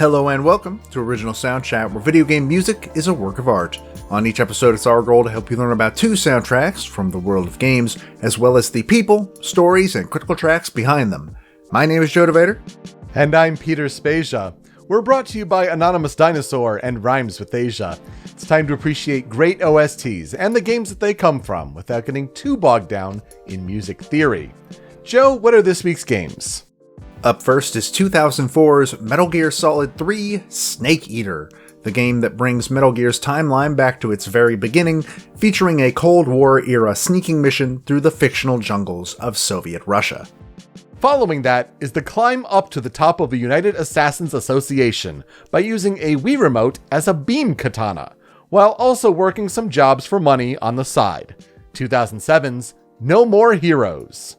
Hello and welcome to Original Soundchat, where video game music is a work of art. On each episode, it's our goal to help you learn about two soundtracks from the world of games, as well as the people, stories, and critical tracks behind them. My name is DeVader. And I'm Peter Spezia. We're brought to you by Anonymous Dinosaur and Rhymes with Asia. It's time to appreciate great OSTs and the games that they come from without getting too bogged down in music theory. Joe, what are this week's games? Up first is 2004's Metal Gear Solid 3 Snake Eater, the game that brings Metal Gear's timeline back to its very beginning, featuring a Cold War-era sneaking mission through the fictional jungles of Soviet Russia. Following that is the climb up to the top of the United Assassins Association by using a Wii Remote as a beam katana, while also working some jobs for money on the side. 2007's No More Heroes.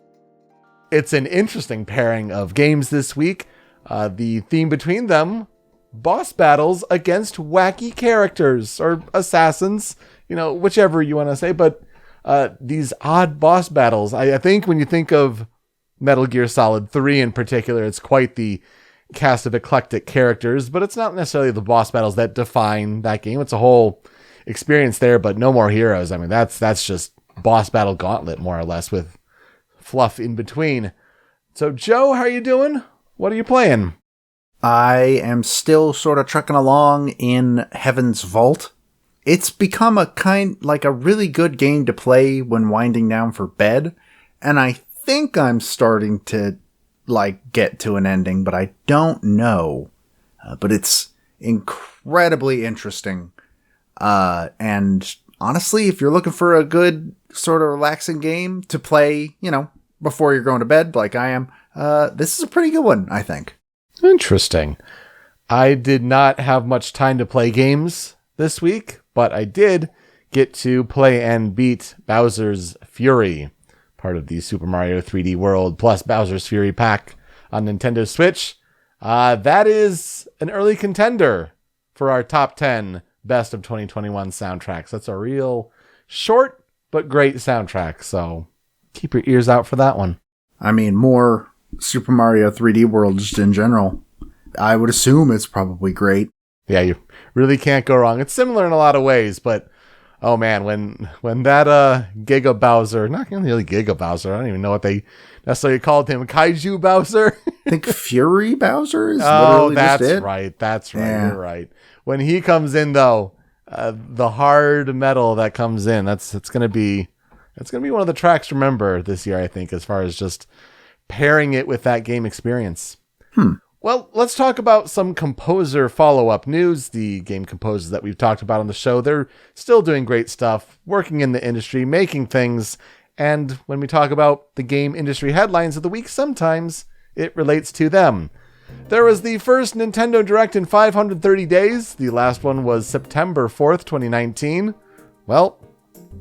It's an interesting pairing of games this week. The theme between them, boss battles against wacky characters, or assassins, whichever you want to say, but these odd boss battles. I think when you think of Metal Gear Solid 3 in particular, it's quite the cast of eclectic characters, but it's not necessarily the boss battles that define that game. It's a whole experience there, but No More Heroes, I mean, that's just boss battle gauntlet, more or less, with fluff in between. So, Joe, how are you doing? What are you playing? I am still sort of trucking along in Heaven's Vault. It's become a really good game to play when winding down for bed, and I think I'm starting to get to an ending, but I don't know. But it's incredibly interesting. And honestly, if you're looking for a good sort of relaxing game to play, before you're going to bed, like I am, this is a pretty good one, I think. Interesting. I did not have much time to play games this week, but I did get to play and beat Bowser's Fury, part of the Super Mario 3D World plus Bowser's Fury pack on Nintendo Switch. That is an early contender for our top 10 best of 2021 soundtracks. That's a real short but great soundtrack, so keep your ears out for that one. I mean, more Super Mario 3D World just in general. I would assume it's probably great. Yeah, you really can't go wrong. It's similar in a lot of ways, but oh man, when that Giga Bowser, not really Giga Bowser, I don't even know what they necessarily called him, Kaiju Bowser? I think Fury Bowser is literally just it. That's right, yeah. You're right. When he comes in though, the hard metal that comes in, it's gonna be one of the tracks to remember this year, I think, as far as just pairing it with that game experience. Well, let's talk about some composer follow-up news. The game composers that we've talked about on the show, they're still doing great stuff, working in the industry, making things. And when we talk about the game industry headlines of the week, sometimes it relates to them. There was the first Nintendo Direct in 530 days. The last one was September 4th, 2019. Well,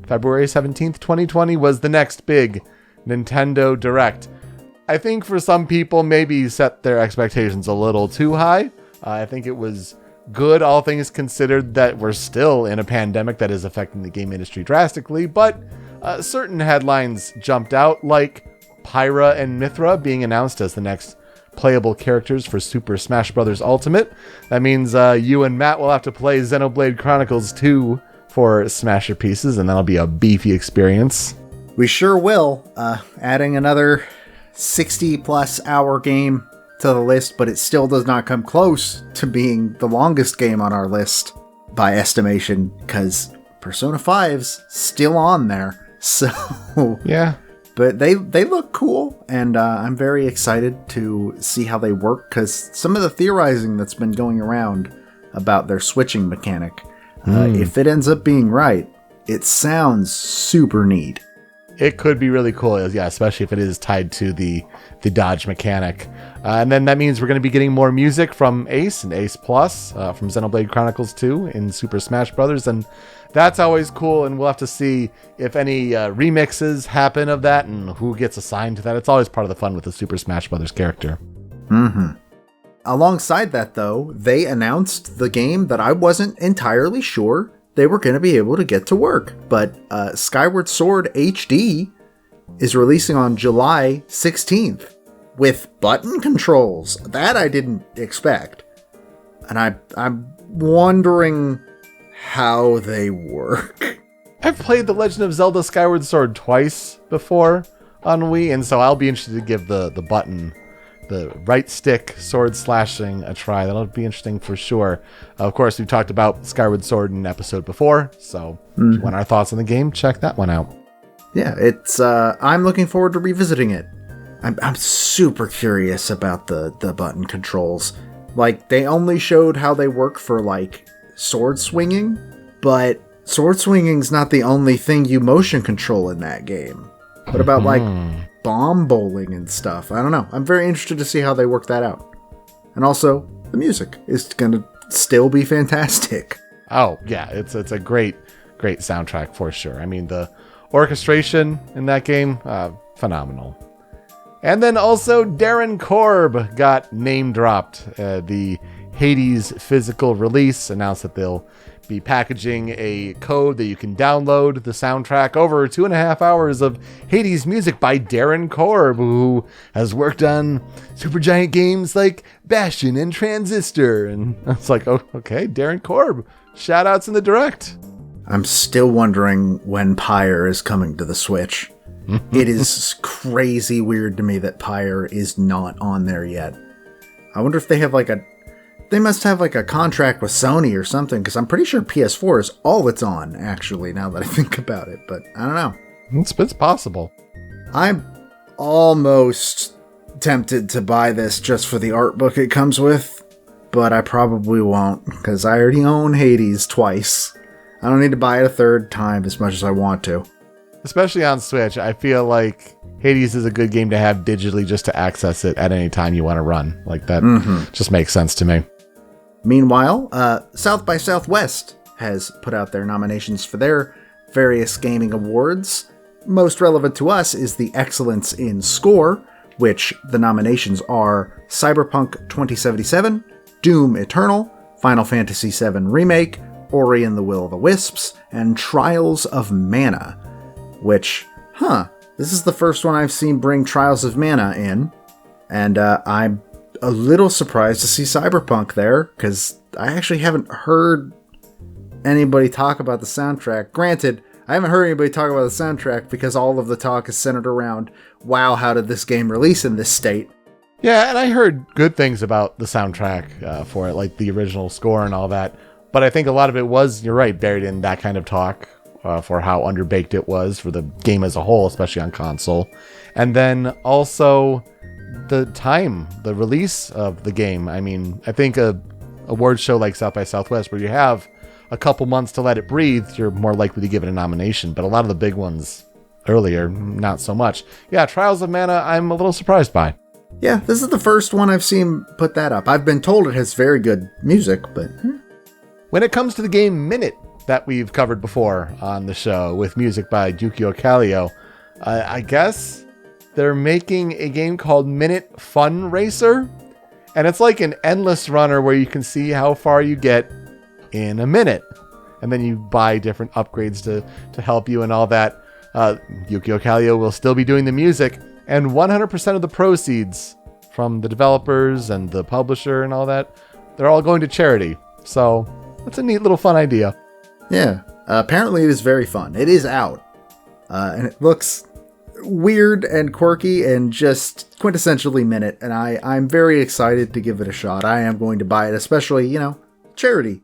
February 17th, 2020 was the next big Nintendo Direct. I think for some people, maybe set their expectations a little too high. I think it was good, all things considered, that we're still in a pandemic that is affecting the game industry drastically, but certain headlines jumped out, like Pyra and Mithra being announced as the next playable characters for Super Smash Bros. Ultimate. That means you and Matt will have to play Xenoblade Chronicles 2 for Smasher pieces, and that'll be a beefy experience. We sure will. Adding another 60-plus hour game to the list, but it still does not come close to being the longest game on our list by estimation, because Persona 5's still on there. So yeah, but they look cool, and I'm very excited to see how they work, because some of the theorizing that's been going around about their switching mechanic, if it ends up being right, it sounds super neat. It could be really cool, yeah, especially if it is tied to the dodge mechanic. And then that means we're going to be getting more music from Ace and Ace Plus from Xenoblade Chronicles 2 in Super Smash Bros. And that's always cool, and we'll have to see if any remixes happen of that and who gets assigned to that. It's always part of the fun with the Super Smash Bros. Character. Alongside that, though, they announced the game that I wasn't entirely sure they were going to be able to get to work. But Skyward Sword HD is releasing on July 16th with button controls. That I didn't expect. and I'm wondering how they work. I've played The Legend of Zelda Skyward Sword twice before on Wii, and so I'll be interested to give the button, the right stick sword slashing, a try. That'll be interesting for sure. Of course, we talked about Skyward Sword in an episode before, so if you want our thoughts on the game, check that one out. Yeah, it's I'm looking forward to revisiting it. I'm super curious about the button controls. Like, they only showed how they work for, like, sword swinging, but sword swinging's not the only thing you motion control in that game. What about, like, bomb bowling and stuff? I don't know. I'm very interested to see how they work that out. And also, the music is going to still be fantastic. Oh, yeah, it's a great soundtrack for sure. I mean, the orchestration in that game, phenomenal. And then also Darren Korb got name dropped. The Hades physical release announced that they'll be packaging a code that you can download the soundtrack over 2.5 hours of Hades music by Darren Korb, who has worked on Supergiant games like Bastion and Transistor. And I was like, oh, okay, Darren Korb. Shout outs in the direct. I'm still wondering when Pyre is coming to the Switch. It is crazy weird to me that Pyre is not on there yet. I wonder if they have they must have like a contract with Sony or something, because I'm pretty sure PS4 is all it's on, actually, now that I think about it, but I don't know. It's possible. I'm almost tempted to buy this just for the art book it comes with, but I probably won't, because I already own Hades twice. I don't need to buy it a third time as much as I want to. Especially on Switch, I feel like Hades is a good game to have digitally just to access it at any time you want to run. Like, that just makes sense to me. Meanwhile, South by Southwest has put out their nominations for their various gaming awards. Most relevant to us is the Excellence in Score, which the nominations are Cyberpunk 2077, Doom Eternal, Final Fantasy VII Remake, Ori and the Will of the Wisps, and Trials of Mana. Which, this is the first one I've seen bring Trials of Mana in, and I'm a little surprised to see Cyberpunk there, because I actually haven't heard anybody talk about the soundtrack. Granted, I haven't heard anybody talk about the soundtrack because all of the talk is centered around, wow, how did this game release in this state? Yeah, and I heard good things about the soundtrack for it, like the original score and all that, but I think a lot of it was, you're right, buried in that kind of talk. For how underbaked it was for the game as a whole, especially on console. And then also the time, the release of the game. I mean, I think a award show like South by Southwest, where you have a couple months to let it breathe, you're more likely to give it a nomination. But a lot of the big ones earlier, not so much. Yeah, Trials of Mana, I'm a little surprised by. Yeah, this is the first one I've seen put that up. I've been told it has very good music, but... When it comes to the game Minute, that we've covered before on the show with music by Yukio Kallio, I guess they're making a game called Minute Fun Racer, and it's like an endless runner where you can see how far you get in a minute, and then you buy different upgrades to help you and all that. Yukio Kallio will still be doing the music, and 100% of the proceeds from the developers and the publisher and all that, they're all going to charity. So that's a neat little fun idea. Yeah, apparently it is very fun. It is out, and it looks weird and quirky and just quintessentially Minute, and I'm very excited to give it a shot. I am going to buy it, especially, charity.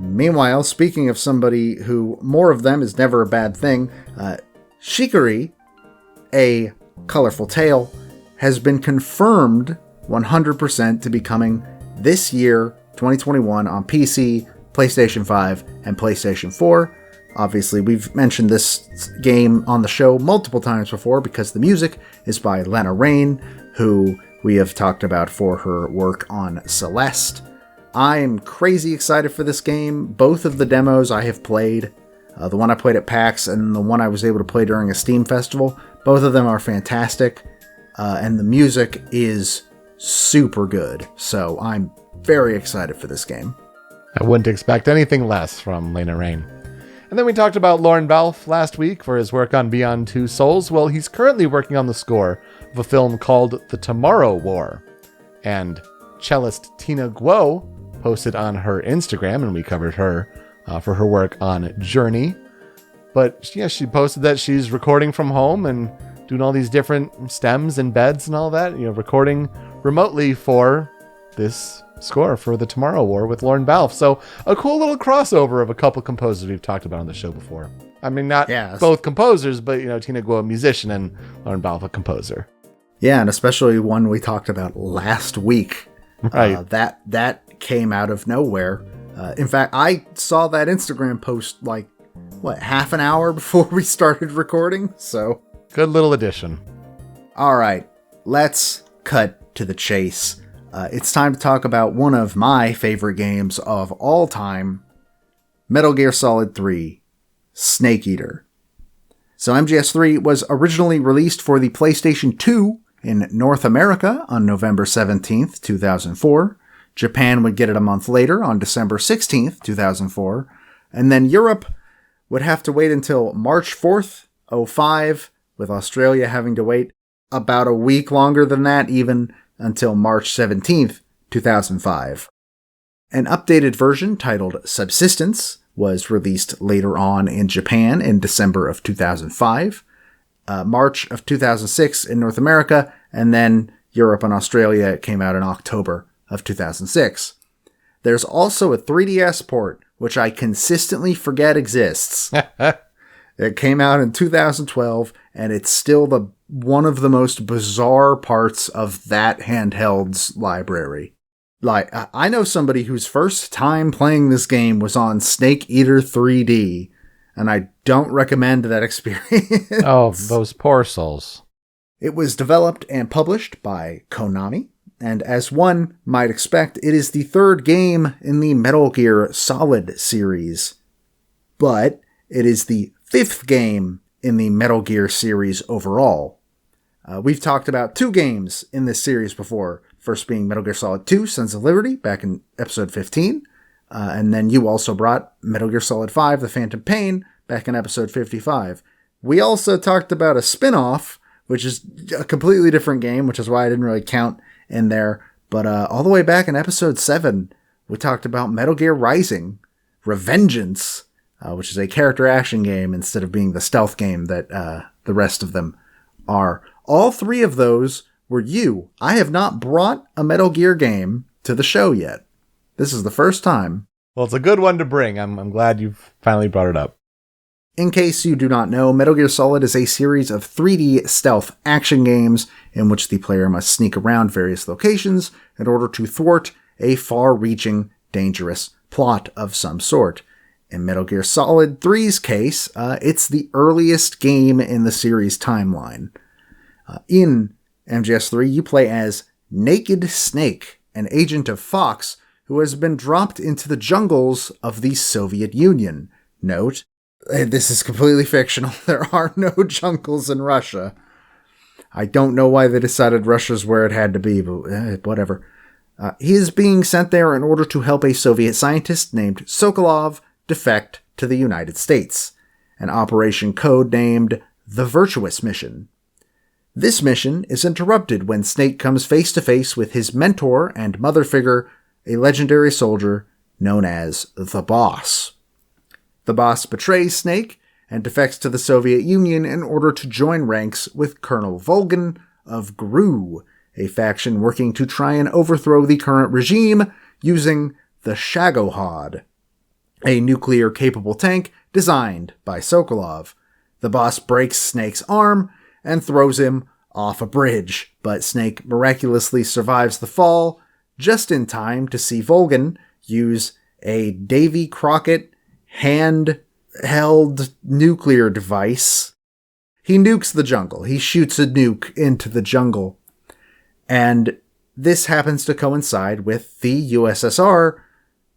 Meanwhile, speaking of somebody who more of them is never a bad thing, Shikari, A Colorful Tale, has been confirmed 100% to be coming this year, 2021, on PC, PlayStation 5, and PlayStation 4. Obviously, we've mentioned this game on the show multiple times before because the music is by Lena Raine, who we have talked about for her work on Celeste. I'm crazy excited for this game. Both of the demos I have played, the one I played at PAX and the one I was able to play during a Steam festival, both of them are fantastic, and the music is super good. So I'm very excited for this game. I wouldn't expect anything less from Lena Raine. And then we talked about Lorne Balfe last week for his work on Beyond Two Souls. Well, he's currently working on the score of a film called The Tomorrow War. And cellist Tina Guo posted on her Instagram, and we covered her for her work on Journey. But yeah, she posted that she's recording from home and doing all these different stems and beds and all that, recording remotely for this score for the Tomorrow War with Lorne Balfe. So a cool little crossover of a couple composers we've talked about on the show before. I mean, not both composers, but Tina Guo, a musician, and Lorne Balfe, a composer. Yeah, and especially one we talked about last week. Right. That came out of nowhere. In fact, I saw that Instagram post half an hour before we started recording. So good little addition. All right, let's cut to the chase. It's time to talk about one of my favorite games of all time, Metal Gear Solid 3, Snake Eater. So MGS3 was originally released for the PlayStation 2 in North America on November 17th, 2004. Japan would get it a month later on December 16th, 2004. And then Europe would have to wait until March 4th, 2005, with Australia having to wait about a week longer than that, even until March 17th, 2005. An updated version titled Subsistence was released later on in Japan in December of 2005, March of 2006 in North America, and then Europe and Australia came out in October of 2006. There's also a 3DS port, which I consistently forget exists. It came out in 2012, and it's still one of the most bizarre parts of that handheld's library. I know somebody whose first time playing this game was on Snake Eater 3D, and I don't recommend that experience. Oh, those poor souls. It was developed and published by Konami, and as one might expect, it is the third game in the Metal Gear Solid series. But it is the fifth game in the Metal Gear series overall. We've talked about two games in this series before, first being Metal Gear Solid 2, Sons of Liberty, back in episode 15, and then you also brought Metal Gear Solid 5, The Phantom Pain, back in episode 55. We also talked about a spin-off, which is a completely different game, which is why I didn't really count in there, but all the way back in episode 7, we talked about Metal Gear Rising, Revengeance, which is a character action game instead of being the stealth game that the rest of them are. All three of those were you. I have not brought a Metal Gear game to the show yet. This is the first time. Well, it's a good one to bring. I'm glad you've finally brought it up. In case you do not know, Metal Gear Solid is a series of 3D stealth action games in which the player must sneak around various locations in order to thwart a far-reaching, dangerous plot of some sort. In Metal Gear Solid 3's case, it's the earliest game in the series timeline. In MGS3, you play as Naked Snake, an agent of Fox who has been dropped into the jungles of the Soviet Union. Note, this is completely fictional. There are no jungles in Russia. I don't know why they decided Russia's where it had to be, but whatever. He is being sent there in order to help a Soviet scientist named Sokolov defect to the United States, an operation code-named the Virtuous Mission. This mission is interrupted when Snake comes face-to-face with his mentor and mother figure, a legendary soldier known as the Boss. The Boss betrays Snake and defects to the Soviet Union in order to join ranks with Colonel Volgin of GRU, a faction working to try and overthrow the current regime using the Shagohod, a nuclear-capable tank designed by Sokolov. The Boss breaks Snake's arm and throws him off a bridge, but Snake miraculously survives the fall just in time to see Volgin use a Davy Crockett hand-held nuclear device. He nukes the jungle. He shoots a nuke into the jungle. And this happens to coincide with the USSR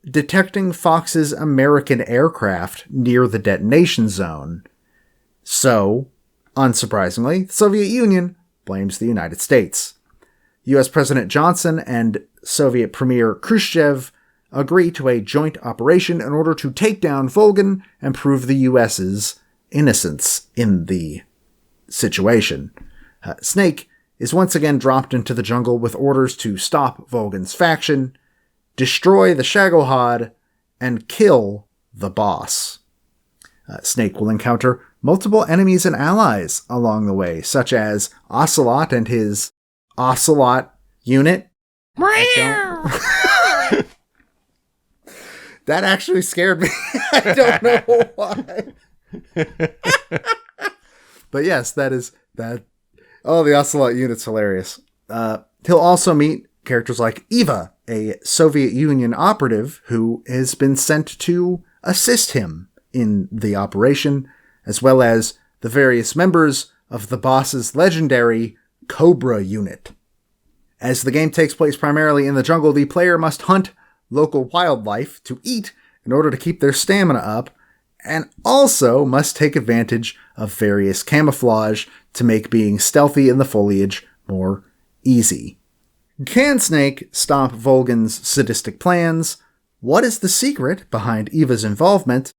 detecting Fox's American aircraft near the detonation zone. So, unsurprisingly, the Soviet Union blames the United States. US President Johnson and Soviet Premier Khrushchev agree to a joint operation in order to take down Volgin and prove the US's innocence in the situation. Snake is once again dropped into the jungle with orders to stop Volgin's faction. destroy the Shagohod, and kill the boss. Snake will encounter multiple enemies and allies along the way, such as Ocelot and his Ocelot unit. That actually scared me. I don't know why. But yes, that. Oh, the Ocelot unit's hilarious. He'll also meet characters like Eva, a Soviet Union operative who has been sent to assist him in the operation, as well as the various members of the boss's legendary Cobra unit. As the game takes place primarily in the jungle, the player must hunt local wildlife to eat in order to keep their stamina up, and also must take advantage of various camouflage to make being stealthy in the foliage more easy. Can Snake stop Volgan's sadistic plans? What is the secret behind Eva's involvement?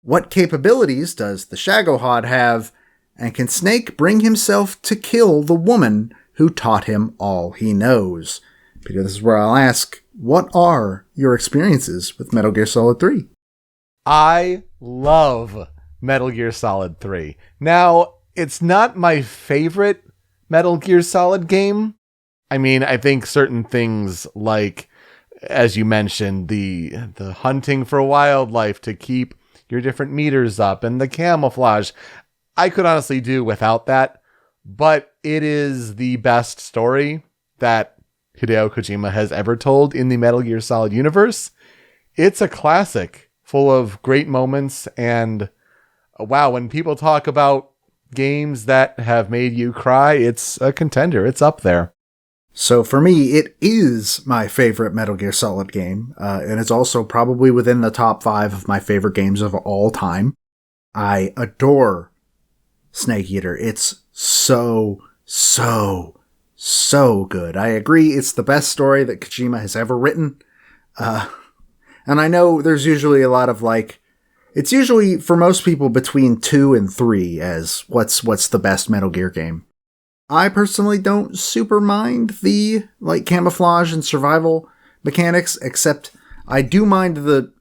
What capabilities does the Shagohod have? And can Snake bring himself to kill the woman who taught him all he knows? Peter, this is where I'll ask, what are your experiences with Metal Gear Solid 3? I love Metal Gear Solid 3. Now, it's not my favorite Metal Gear Solid game. I mean, I think certain things like, as you mentioned, the hunting for wildlife to keep your different meters up and the camouflage, I could honestly do without that. But it is the best story that Hideo Kojima has ever told in the Metal Gear Solid universe. It's a classic full of great moments, and wow, when people talk about games that have made you cry, it's a contender. It's up there. So for me, it is my favorite Metal Gear Solid game, and it's also probably within the top 5 of my favorite games of all time. I adore Snake Eater. It's so good. I agree, it's the best story that Kojima has ever written. And I know there's usually a lot of it's usually for most people between 2 and 3 as what's the best Metal Gear game. I personally don't super mind the camouflage and survival mechanics, except I do mind the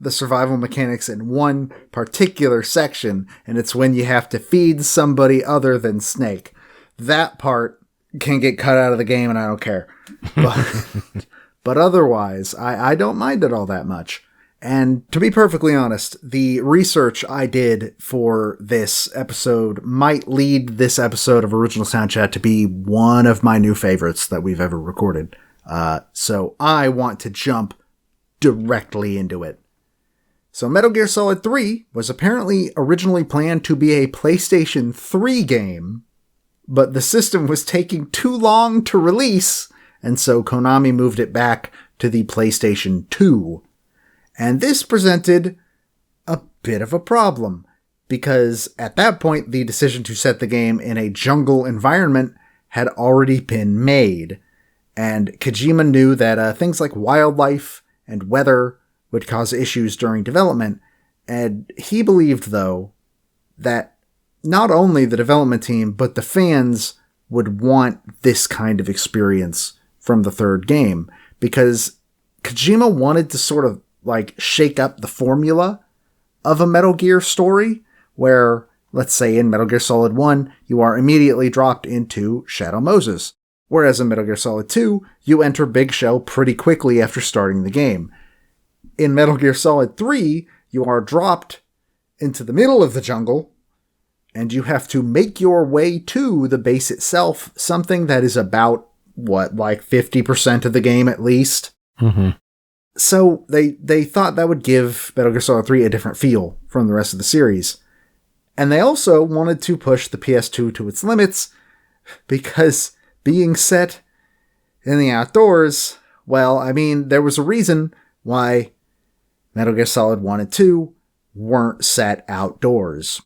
survival mechanics in one particular section, and it's when you have to feed somebody other than Snake. That part can get cut out of the game and I don't care. But otherwise, I don't mind it all that much. And to be perfectly honest, the research I did for this episode might lead this episode of Original Soundchat to be one of my new favorites that we've ever recorded. So I want to jump directly into it. So Metal Gear Solid 3 was apparently originally planned to be a PlayStation 3 game, but the system was taking too long to release, and so Konami moved it back to the PlayStation 2. And this presented a bit of a problem, because at that point the decision to set the game in a jungle environment had already been made, and Kojima knew that things like wildlife and weather would cause issues during development, and he believed, though, that not only the development team, but the fans would want this kind of experience from the third game, because Kojima wanted to sort of shake up the formula of a Metal Gear story, where, let's say in Metal Gear Solid 1, you are immediately dropped into Shadow Moses, whereas in Metal Gear Solid 2, you enter Big Shell pretty quickly after starting the game. In Metal Gear Solid 3, you are dropped into the middle of the jungle, and you have to make your way to the base itself, something that is about, 50% of the game at least. Mm-hmm. So they thought that would give Metal Gear Solid 3 a different feel from the rest of the series. And they also wanted to push the PS2 to its limits, because being set in the outdoors, there was a reason why Metal Gear Solid 1 and 2 weren't set outdoors.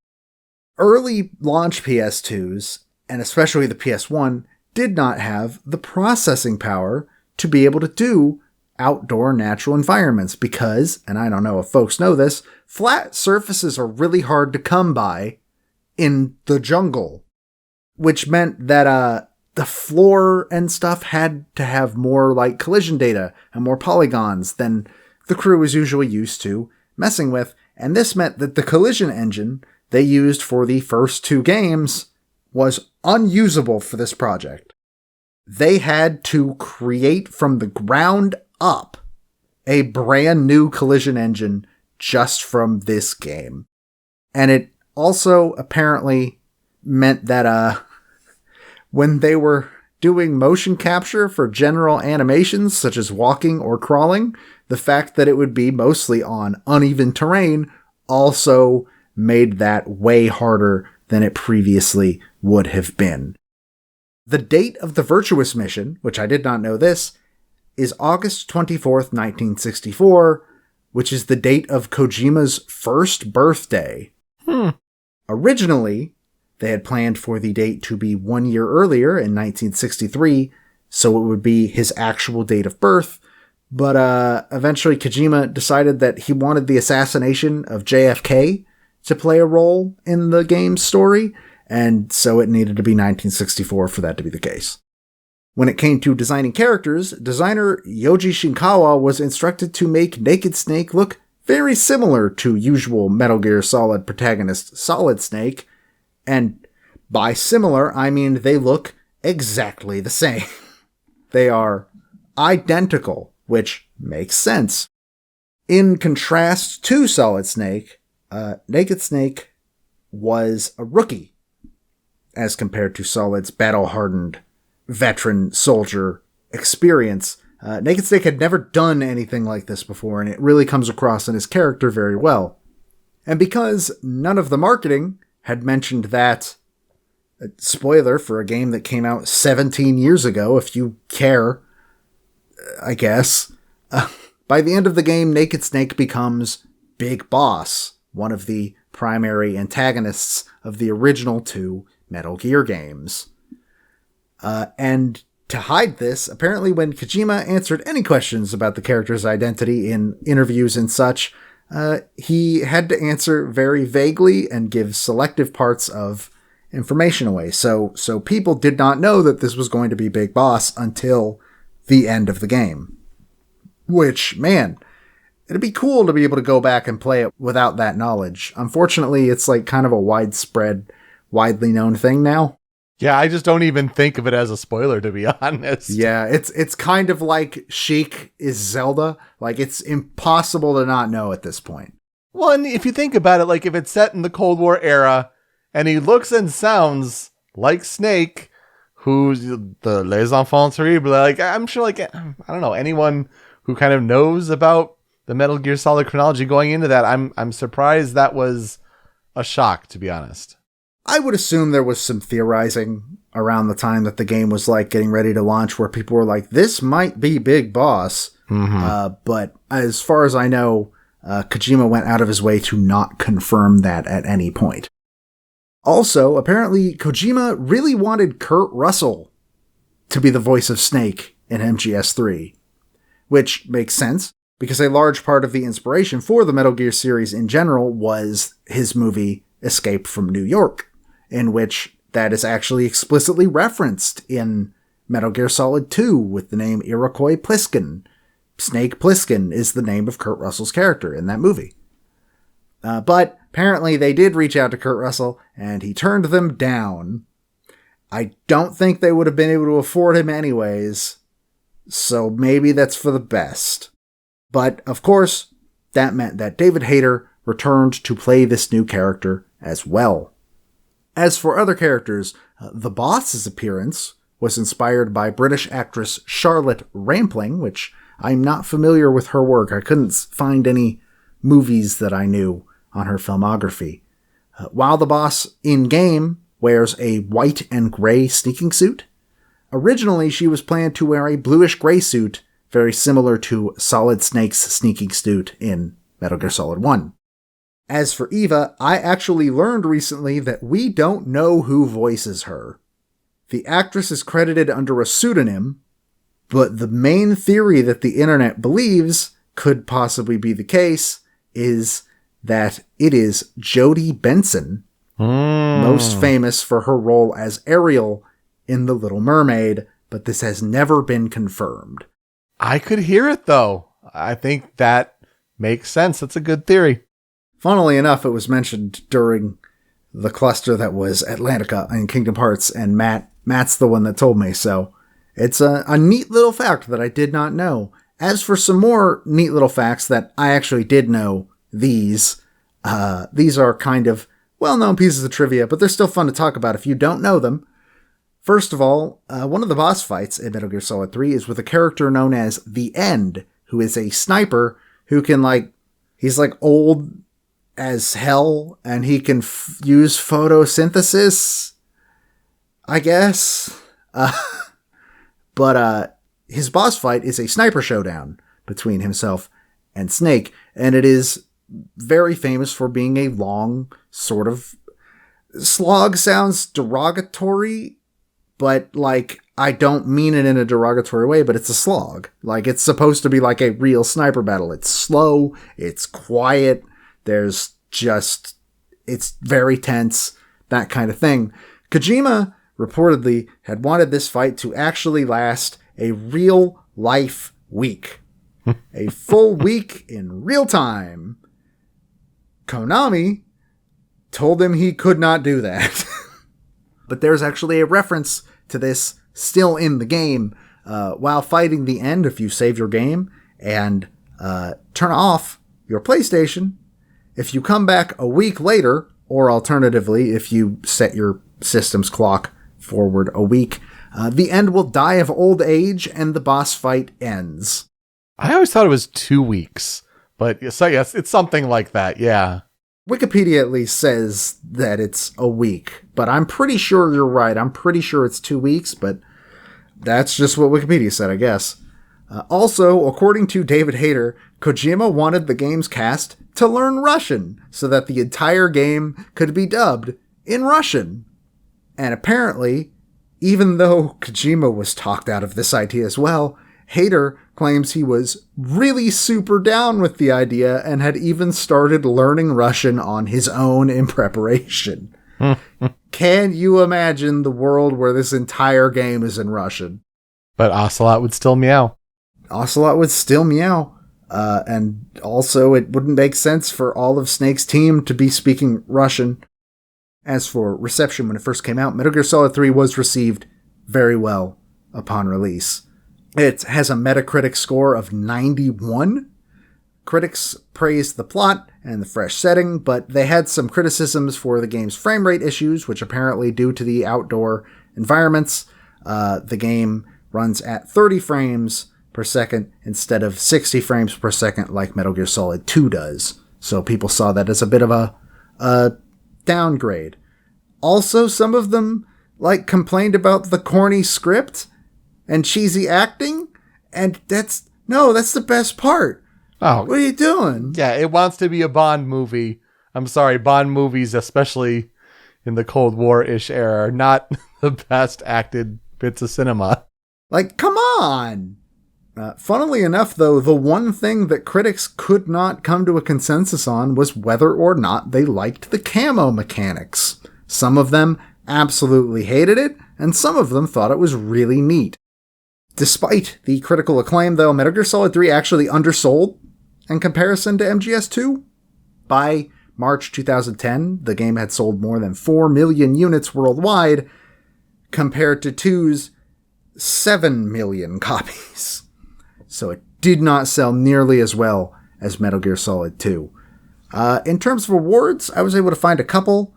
Early launch PS2s, and especially the PS1, did not have the processing power to be able to do outdoor natural environments because, and I don't know if folks know this, flat surfaces are really hard to come by in the jungle, which meant that the floor and stuff had to have more like collision data and more polygons than the crew is usually used to messing with. And this meant that the collision engine they used for the first 2 games was unusable for this project. They had to create from the ground up a brand new collision engine just from this game. And it also apparently meant that when they were doing motion capture for general animations such as walking or crawling, the fact that it would be mostly on uneven terrain also made that way harder than it previously would have been. The date of the Virtuous mission, which I did not know this, is August 24th, 1964, which is the date of Kojima's first birthday. Originally, they had planned for the date to be 1 year earlier in 1963, so it would be his actual date of birth, but eventually Kojima decided that he wanted the assassination of JFK to play a role in the game's story, and so it needed to be 1964 for that to be the case. When it came to designing characters, designer Yoji Shinkawa was instructed to make Naked Snake look very similar to usual Metal Gear Solid protagonist Solid Snake, and by similar, I mean they look exactly the same. They are identical, which makes sense. In contrast to Solid Snake, Naked Snake was a rookie as compared to Solid's battle-hardened veteran soldier experience. Naked Snake had never done anything like this before, and it really comes across in his character very well. And because none of the marketing had mentioned that, spoiler for a game that came out 17 years ago, if you care, I guess, by the end of the game, Naked Snake becomes Big Boss, one of the primary antagonists of the original 2 Metal Gear games. And to hide this, apparently when Kojima answered any questions about the character's identity in interviews and such, he had to answer very vaguely and give selective parts of information away. So people did not know that this was going to be Big Boss until the end of the game. Which, man, it'd be cool to be able to go back and play it without that knowledge. Unfortunately, it's like kind of a widespread, widely known thing now. Yeah, I just don't even think of it as a spoiler, to be honest. Yeah, it's kind of like Sheik is Zelda. Like, it's impossible to not know at this point. Well, and if you think about it, like, if it's set in the Cold War era, and he looks and sounds like Snake, who's the Les Enfants Terribles, like, I'm sure, like, I don't know, anyone who kind of knows about the Metal Gear Solid chronology going into that, I'm surprised that was a shock, to be honest. I would assume there was some theorizing around the time that the game was like getting ready to launch where people were like, this might be Big Boss. But as far as I know, Kojima went out of his way to not confirm that at any point. Also, apparently, Kojima really wanted Kurt Russell to be the voice of Snake in MGS3, which makes sense because a large part of the inspiration for the Metal Gear series in general was his movie Escape from New York, in which that is actually explicitly referenced in Metal Gear Solid 2 with the name Iroquois Pliskin. Snake Plissken is the name of Kurt Russell's character in that movie. But apparently they did reach out to Kurt Russell, and he turned them down. I don't think they would have been able to afford him anyways, so maybe that's for the best. But, of course, that meant that David Hayter returned to play this new character as well. As for other characters, the boss's appearance was inspired by British actress Charlotte Rampling, which I'm not familiar with her work. I couldn't find any movies that I knew on her filmography. While the boss in-game wears a white and gray sneaking suit, originally she was planned to wear a bluish-gray suit, very similar to Solid Snake's sneaking suit in Metal Gear Solid 1. As for Eva, I actually learned recently that we don't know who voices her. The actress is credited under a pseudonym, but the main theory that the internet believes could possibly be the case is that it is Jodie Benson, most famous for her role as Ariel in The Little Mermaid, but this has never been confirmed. I could hear it, though. I think that makes sense. That's a good theory. Funnily enough, it was mentioned during the cluster that was Atlantica and Kingdom Hearts, and Matt's the one that told me, so it's a neat little fact that I did not know. As for some more neat little facts that I actually did know, these are kind of well-known pieces of trivia, but they're still fun to talk about if you don't know them. First of all, one of the boss fights in Metal Gear Solid 3 is with a character known as The End, who is a sniper who can, he's old as hell, and he can use photosynthesis, I guess. But his boss fight is a sniper showdown between himself and Snake, and it is very famous for being a long sort of slog. Sounds derogatory, but I don't mean it in a derogatory way, but it's a slog. It's supposed to be like a real sniper battle. It's slow, it's quiet, it's very tense, that kind of thing. Kojima reportedly had wanted this fight to actually last a real life week. A full week in real time. Konami told him he could not do that. But there's actually a reference to this still in the game. While fighting The End, if you save your game and turn off your PlayStation, if you come back a week later, or alternatively, if you set your system's clock forward a week, The End will die of old age and the boss fight ends. I always thought it was 2 weeks, but so yes, it's something like that, yeah. Wikipedia at least says that it's a week, but I'm pretty sure you're right. I'm pretty sure it's 2 weeks, but that's just what Wikipedia said, I guess. Also, according to David Hayter, Kojima wanted the game's cast to learn Russian so that the entire game could be dubbed in Russian. And apparently, even though Kojima was talked out of this idea as well, Hayter claims he was really super down with the idea and had even started learning Russian on his own in preparation. Can you imagine the world where this entire game is in Russian? But Ocelot would still meow. Ocelot would still meow. And also, it wouldn't make sense for all of Snake's team to be speaking Russian. As for reception when it first came out, Metal Gear Solid 3 was received very well upon release. It has a Metacritic score of 91. Critics praised the plot and the fresh setting, but they had some criticisms for the game's frame rate issues, which apparently due to the outdoor environments, the game runs at 30 frames per second instead of 60 frames per second like Metal Gear Solid 2 does. So people saw that as a bit of a downgrade. Also, some of them complained about the corny script and cheesy acting, and that's the best part. Oh, what are you doing? Yeah, it wants to be a Bond movie. I'm sorry, Bond movies, especially in the Cold War-ish era, are not the best acted bits of cinema. Come on! Funnily enough, though, the one thing that critics could not come to a consensus on was whether or not they liked the camo mechanics. Some of them absolutely hated it, and some of them thought it was really neat. Despite the critical acclaim, though, Metal Gear Solid 3 actually undersold in comparison to MGS2. By March 2010, the game had sold more than 4 million units worldwide, compared to 2's 7 million copies. So it did not sell nearly as well as Metal Gear Solid 2. In terms of awards, I was able to find a couple.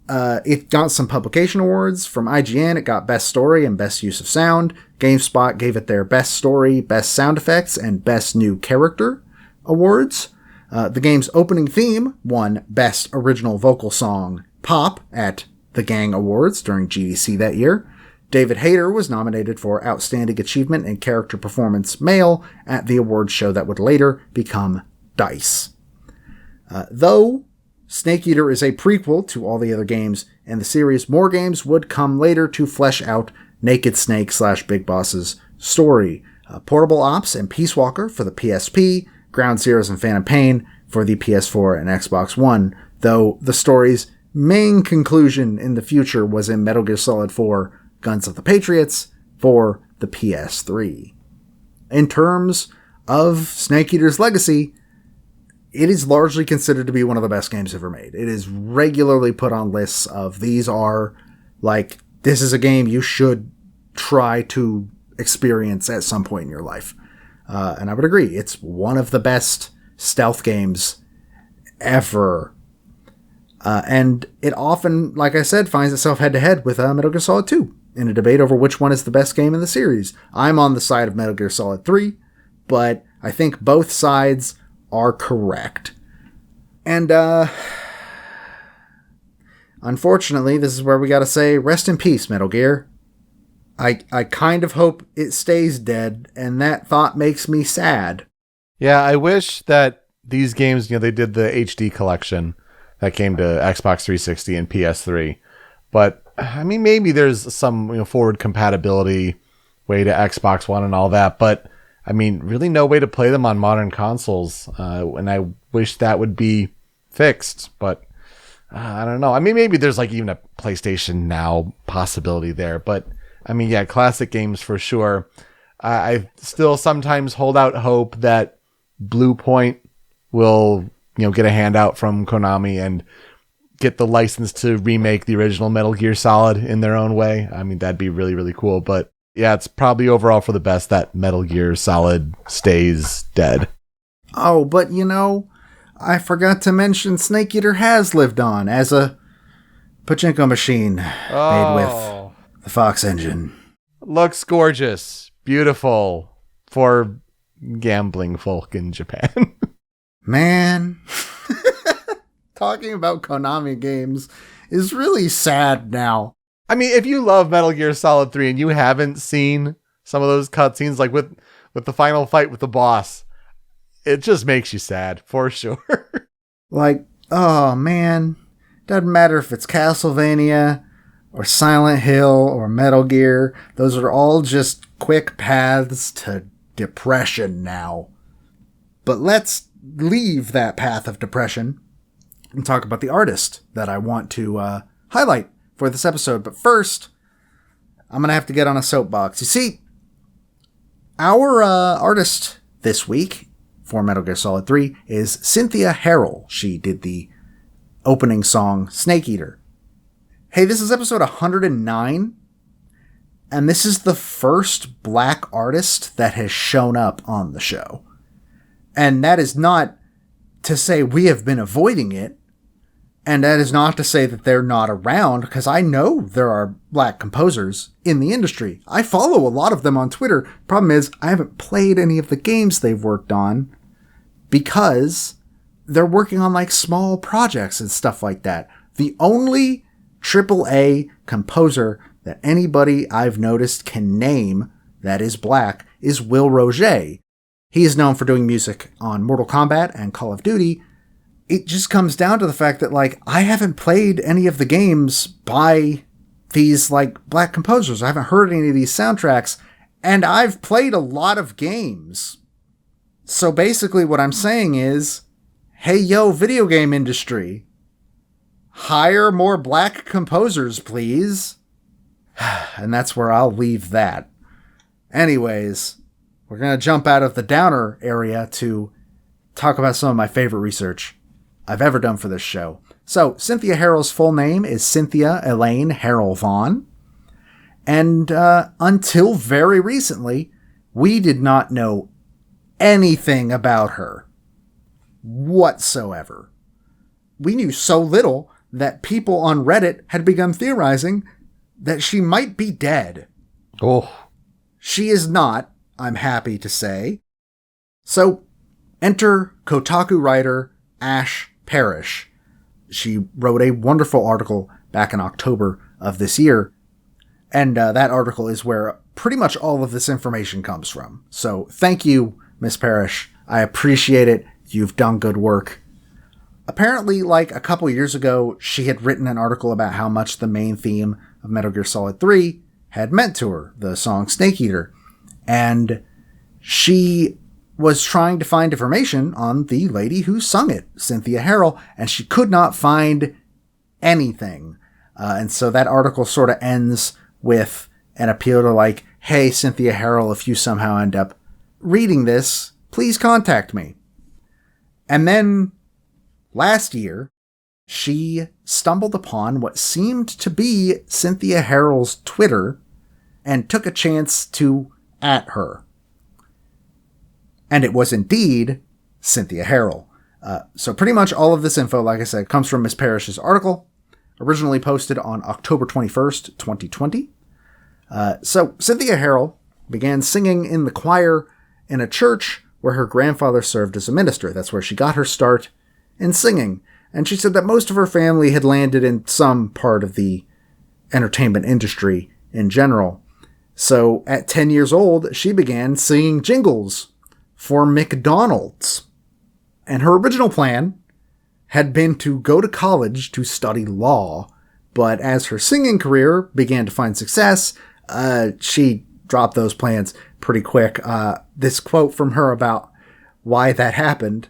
It got some publication awards. From IGN, it got Best Story and Best Use of Sound. GameSpot gave it their Best Story, Best Sound Effects, and Best New Character awards. The game's opening theme won Best Original Vocal Song Pop at the Gang Awards during GDC that year. David Hayter was nominated for Outstanding Achievement in Character Performance Male at the awards show that would later become DICE. Though Snake Eater is a prequel to all the other games in the series, more games would come later to flesh out Naked Snake / Big Boss's story. Portable Ops and Peace Walker for the PSP, Ground Zeroes and Phantom Pain for the PS4 and Xbox One, though the story's main conclusion in the future was in Metal Gear Solid 4 Guns of the Patriots for the PS3. In terms of Snake Eater's legacy, it is largely considered to be one of the best games ever made. It is regularly put on lists of these are, like, this is a game you should try to experience at some point in your life. And I would agree. It's one of the best stealth games ever. And it often, like I said, finds itself head-to-head with Metal Gear Solid 2 in a debate over which one is the best game in the series. I'm on the side of Metal Gear Solid 3, but I think both sides are correct. And, unfortunately, this is where we gotta say, rest in peace, Metal Gear. I kind of hope it stays dead, and that thought makes me sad. Yeah, I wish that these games, they did the HD collection that came to Xbox 360 and PS3. But, I mean, maybe there's some forward compatibility way to Xbox One and all that, but, I mean, really no way to play them on modern consoles. And I wish that would be fixed, but I don't know. I mean, maybe there's even a PlayStation Now possibility there, but I mean, yeah, classic games for sure. I still sometimes hold out hope that Blue Point will, get a handout from Konami and get the license to remake the original Metal Gear Solid in their own way. I mean, that'd be really, really cool. But yeah, it's probably overall for the best that Metal Gear Solid stays dead. Oh, but I forgot to mention Snake Eater has lived on as a pachinko machine made with the Fox engine. Looks gorgeous. Beautiful for gambling folk in Japan. Man, talking about Konami games is really sad now. I mean, if you love Metal Gear Solid 3 and you haven't seen some of those cutscenes, like with the final fight with the boss, it just makes you sad, for sure. Like, oh man, doesn't matter if it's Castlevania or Silent Hill or Metal Gear. Those are all just quick paths to depression now. But let's leave that path of depression and talk about the artist that I want to highlight for this episode. But first, I'm going to have to get on a soapbox. You see, our artist this week for Metal Gear Solid 3 is Cynthia Harrell. She did the opening song Snake Eater. Hey, this is episode 109, and this is the first black artist that has shown up on the show. And that is not to say we have been avoiding it, and that is not to say that they're not around, because I know there are black composers in the industry. I follow a lot of them on Twitter. Problem is, I haven't played any of the games they've worked on because they're working on small projects and stuff like that. The only AAA composer that anybody I've noticed can name that is black is Will Roget. He is known for doing music on Mortal Kombat and Call of Duty. It just comes down to the fact that I haven't played any of the games by these black composers. I haven't heard any of these soundtracks, and I've played a lot of games. So basically what I'm saying is, hey yo, video game industry, hire more black composers, please. And that's where I'll leave that. Anyways, we're going to jump out of the downer area to talk about some of my favorite research I've ever done for this show. So, Cynthia Harrell's full name is Cynthia Elaine Harrell Vaughn. And until very recently, we did not know anything about her whatsoever. We knew so little that people on Reddit had begun theorizing that she might be dead. Oh. She is not, I'm happy to say. So, enter Kotaku writer Ash Parrish. She wrote a wonderful article back in October of this year, and that article is where pretty much all of this information comes from. So, thank you, Miss Parrish. I appreciate it. You've done good work. Apparently, a couple years ago, she had written an article about how much the main theme of Metal Gear Solid 3 had meant to her, the song Snake Eater. And she was trying to find information on the lady who sung it, Cynthia Harrell, and she could not find anything. And so that article sort of ends with and appeal to like, hey, Cynthia Harrell, if you somehow end up reading this, please contact me. And then last year, she stumbled upon what seemed to be Cynthia Harrell's Twitter and took a chance to at her. And it was indeed Cynthia Harrell. So pretty much all of this info, like I said, comes from Miss Parrish's article, originally posted on October 21st, 2020. So Cynthia Harrell began singing in the choir in a church where her grandfather served as a minister. That's where she got her start in singing. And she said that most of her family had landed in some part of the entertainment industry in general. So at 10 years old, she began singing jingles for McDonald's. And her original plan had been to go to college to study law. But as her singing career began to find success, she dropped those plans pretty quick. This quote from her about why that happened,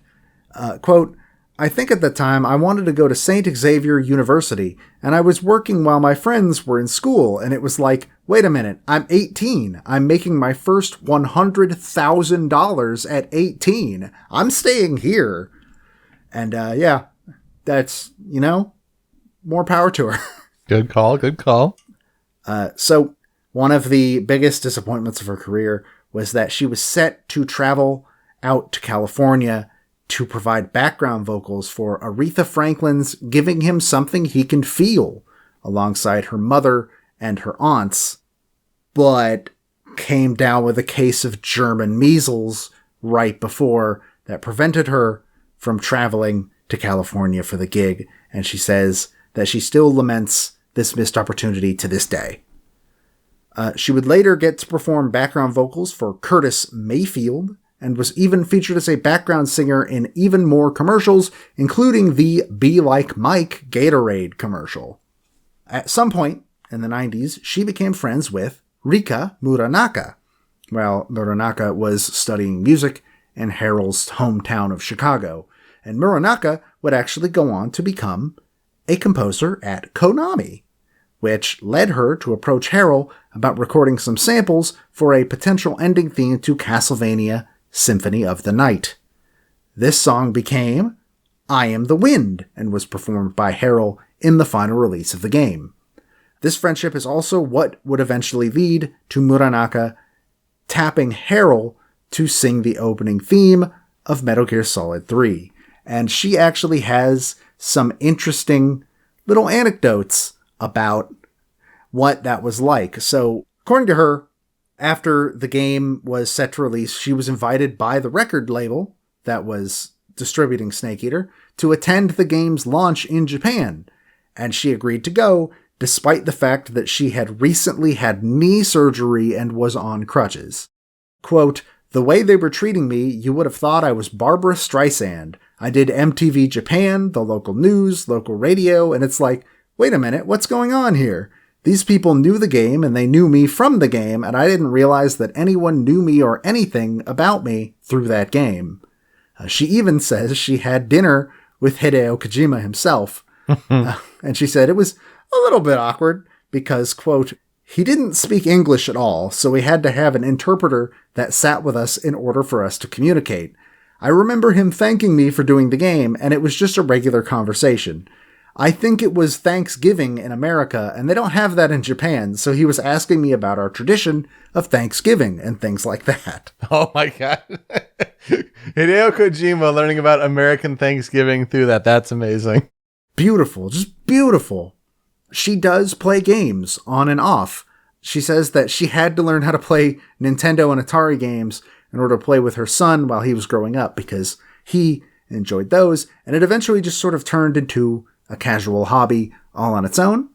quote, I think at the time I wanted to go to St. Xavier University, and I was working while my friends were in school, and it was like, wait a minute, I'm 18. I'm making my first $100,000 at 18. I'm staying here. And yeah, that's, more power to her. Good call, good call. So one of the biggest disappointments of her career was that she was set to travel out to California to provide background vocals for Aretha Franklin's Giving Him Something He Can Feel, alongside her mother and her aunts, but came down with a case of German measles right before that prevented her from traveling to California for the gig, and she says that she still laments this missed opportunity to this day. She would later get to perform background vocals for Curtis Mayfield, and was even featured as a background singer in even more commercials, including the Be Like Mike Gatorade commercial. At some point in the 90s, she became friends with Rika Muranaka, while Muranaka was studying music in Harrell's hometown of Chicago, and Muranaka would actually go on to become a composer at Konami, which led her to approach Harrell about recording some samples for a potential ending theme to Castlevania Symphony of the Night. This song became I Am the Wind and was performed by Harrell in the final release of the game. This friendship is also what would eventually lead to Muranaka tapping Harrell to sing the opening theme of Metal Gear Solid 3. And she actually has some interesting little anecdotes about what that was like. So, according to her, after the game was set to release, she was invited by the record label that was distributing Snake Eater to attend the game's launch in Japan, and she agreed to go despite the fact that she had recently had knee surgery and was on crutches. Quote, the way they were treating me, you would have thought I was Barbara Streisand. I did MTV Japan, the local news, local radio, and it's like, wait a minute, what's going on here? These people knew the game and they knew me from the game, and I didn't realize that anyone knew me or anything about me through that game. She even says she had dinner with Hideo Kojima himself. And she said it was a little bit awkward because, quote, he didn't speak English at all, so we had to have an interpreter that sat with us in order for us to communicate. I remember him thanking me for doing the game, and it was just a regular conversation. I think it was Thanksgiving in America, and they don't have that in Japan, so he was asking me about our tradition of Thanksgiving and things like that. Oh my god. Hideo Kojima learning about American Thanksgiving through that. That's amazing. Beautiful. Just beautiful. She does play games on and off. She says that she had to learn how to play Nintendo and Atari games in order to play with her son while he was growing up because he enjoyed those, and it eventually just sort of turned into a casual hobby all on its own.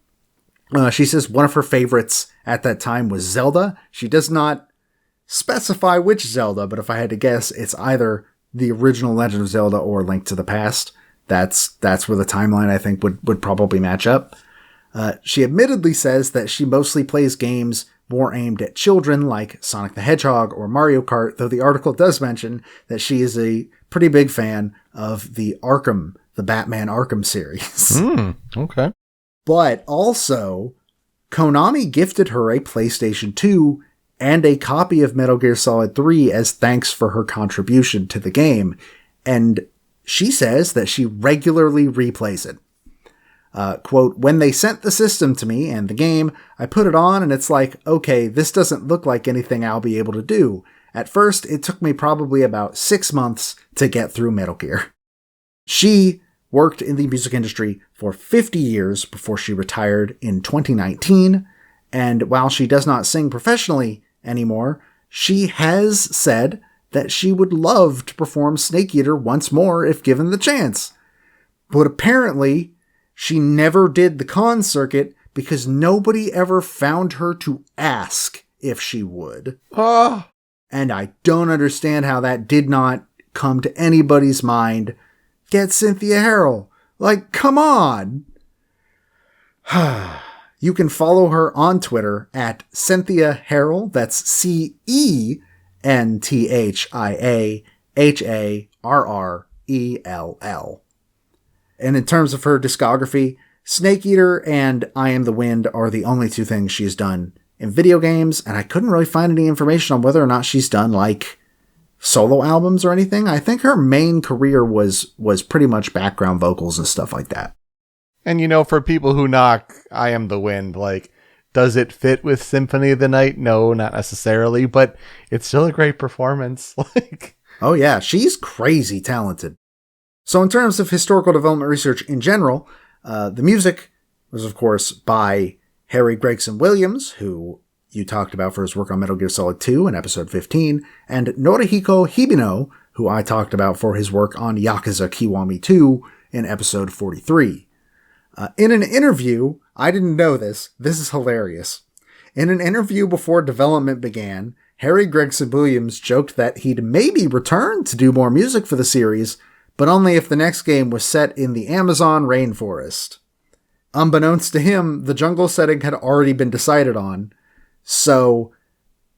She says one of her favorites at that time was Zelda. She does not specify which Zelda, but if I had to guess, it's either the original Legend of Zelda or Link to the Past. That's where the timeline, I think, would probably match up. She admittedly says that she mostly plays games more aimed at children like Sonic the Hedgehog or Mario Kart, though the article does mention that she is a pretty big fan of the Batman Arkham series. Okay. But also, Konami gifted her a PlayStation 2 and a copy of Metal Gear Solid 3 as thanks for her contribution to the game, and she says that she regularly replays it. Quote, when they sent the system to me and the game, I put it on and it's like, okay, this doesn't look like anything I'll be able to do. At first, it took me probably about 6 months to get through Metal Gear. She worked in the music industry for 50 years before she retired in 2019, and while she does not sing professionally anymore, she has said that she would love to perform Snake Eater once more if given the chance. But apparently, she never did the con circuit because nobody ever found her to ask if she would. And I don't understand how that did not come to anybody's mind. Get Cynthia Harrell. Like, come on. You can follow her on Twitter at Cynthia Harrell. That's CENTHIAHARRELL. And in terms of her discography, Snake Eater and I Am the Wind are the only two things she's done in video games, and I couldn't really find any information on whether or not she's done, like, solo albums or anything. I think her main career was pretty much background vocals and stuff like that. And, you know, for people who knock I Am the Wind, like, does it fit with Symphony of the Night? No, not necessarily, but it's still a great performance. Oh yeah, she's crazy talented. So in terms of historical development research in general, the music was, of course, by Harry Gregson-Williams, who you talked about for his work on Metal Gear Solid 2 in episode 15, and Norihiko Hibino, who I talked about for his work on Yakuza Kiwami 2 in episode 43. In an interview, I didn't know this is hilarious. In an interview before development began, Harry Gregson-Williams joked that he'd maybe return to do more music for the series, but only if the next game was set in the Amazon rainforest. Unbeknownst to him, the jungle setting had already been decided on, so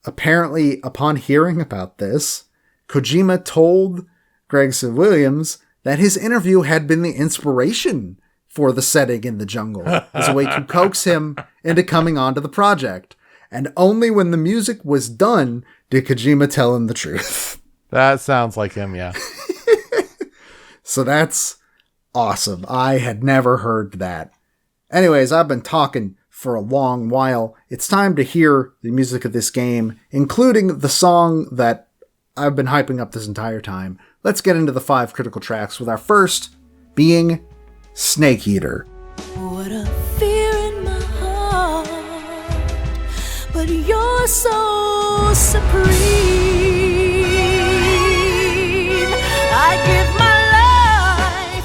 apparently upon hearing about this, Kojima told Gregson-Williams that his interview had been the inspiration for the setting in the jungle, as a way to coax him into coming onto the project. And only when the music was done did Kojima tell him the truth. That sounds like him, yeah. So that's awesome. I had never heard that. Anyways, I've been talking for a long while. It's time to hear the music of this game, including the song that I've been hyping up this entire time. Let's get into the 5 critical tracks, with our first being Snake Eater. What a fear in my heart, but you're so supreme. I give my life,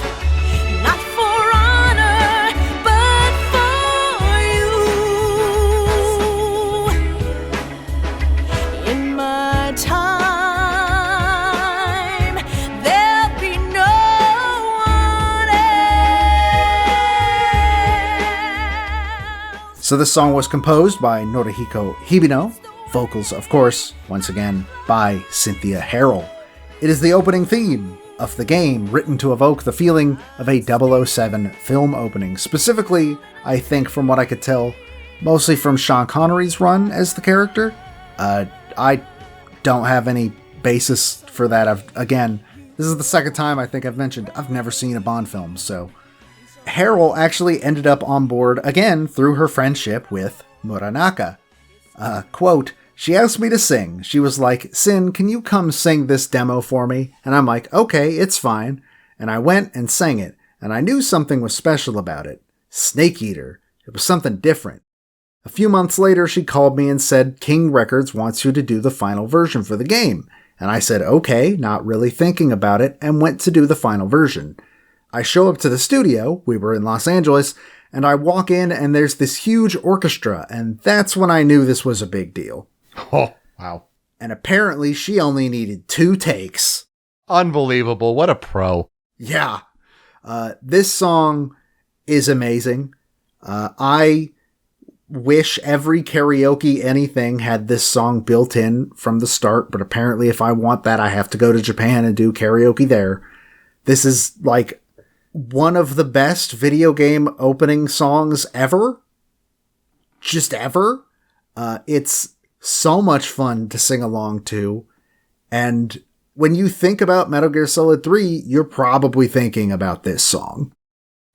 not for honor, but for you. In my time, there'll be no one else. So this song was composed by Norihiko Hibino. Vocals, of course, once again, by Cynthia Harrell. It is the opening theme of the game, written to evoke the feeling of a 007 film opening. Specifically, I think from what I could tell, mostly from Sean Connery's run as the character. I don't have any basis for that. Again, this is the second time I think I've mentioned I've never seen a Bond film, so... Harrell actually ended up on board again through her friendship with Muranaka. Quote, she asked me to sing. She was like, Sin, can you come sing this demo for me? And I'm like, okay, it's fine. And I went and sang it, and I knew something was special about it. Snake Eater. It was something different. A few months later, she called me and said, King Records wants you to do the final version for the game. And I said, okay, not really thinking about it, and went to do the final version. I show up to the studio, we were in Los Angeles, and I walk in and there's this huge orchestra, and that's when I knew this was a big deal. Oh, wow. And apparently she only needed 2 takes. Unbelievable. What a pro. Yeah. This song is amazing. I wish every karaoke anything had this song built in from the start, but apparently if I want that, I have to go to Japan and do karaoke there. This is like one of the best video game opening songs ever. just ever. It's so much fun to sing along to. And when you think about Metal Gear Solid 3, you're probably thinking about this song.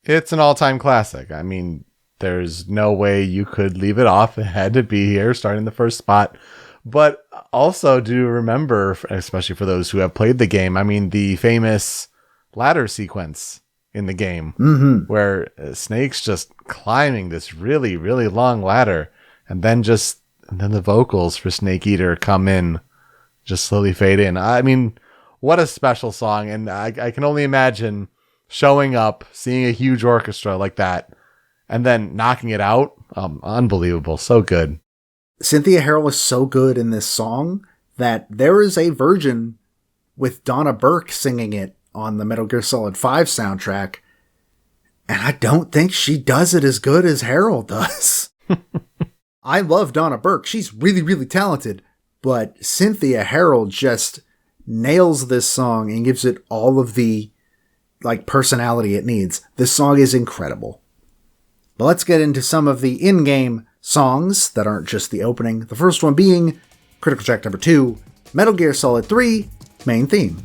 It's an all-time classic. I mean, there's no way you could leave it off. It had to be here, starting the first spot. But also do remember, especially for those who have played the game, I mean, the famous ladder sequence in the game where Snake's just climbing this really, really long ladder, and then the vocals for Snake Eater come in, just slowly fade in. I mean, what a special song. And I can only imagine showing up, seeing a huge orchestra like that, and then knocking it out. Unbelievable. So good. Cynthia Harrell is so good in this song that there is a version with Donna Burke singing it on the Metal Gear Solid 5 soundtrack, and I don't think she does it as good as Harrell does. I love Donna Burke. She's really, really talented, but Cynthia Harrell just nails this song and gives it all of the personality it needs. This song is incredible. But let's get into some of the in-game songs that aren't just the opening. The first one being Critical Track number 2, Metal Gear Solid 3 main theme.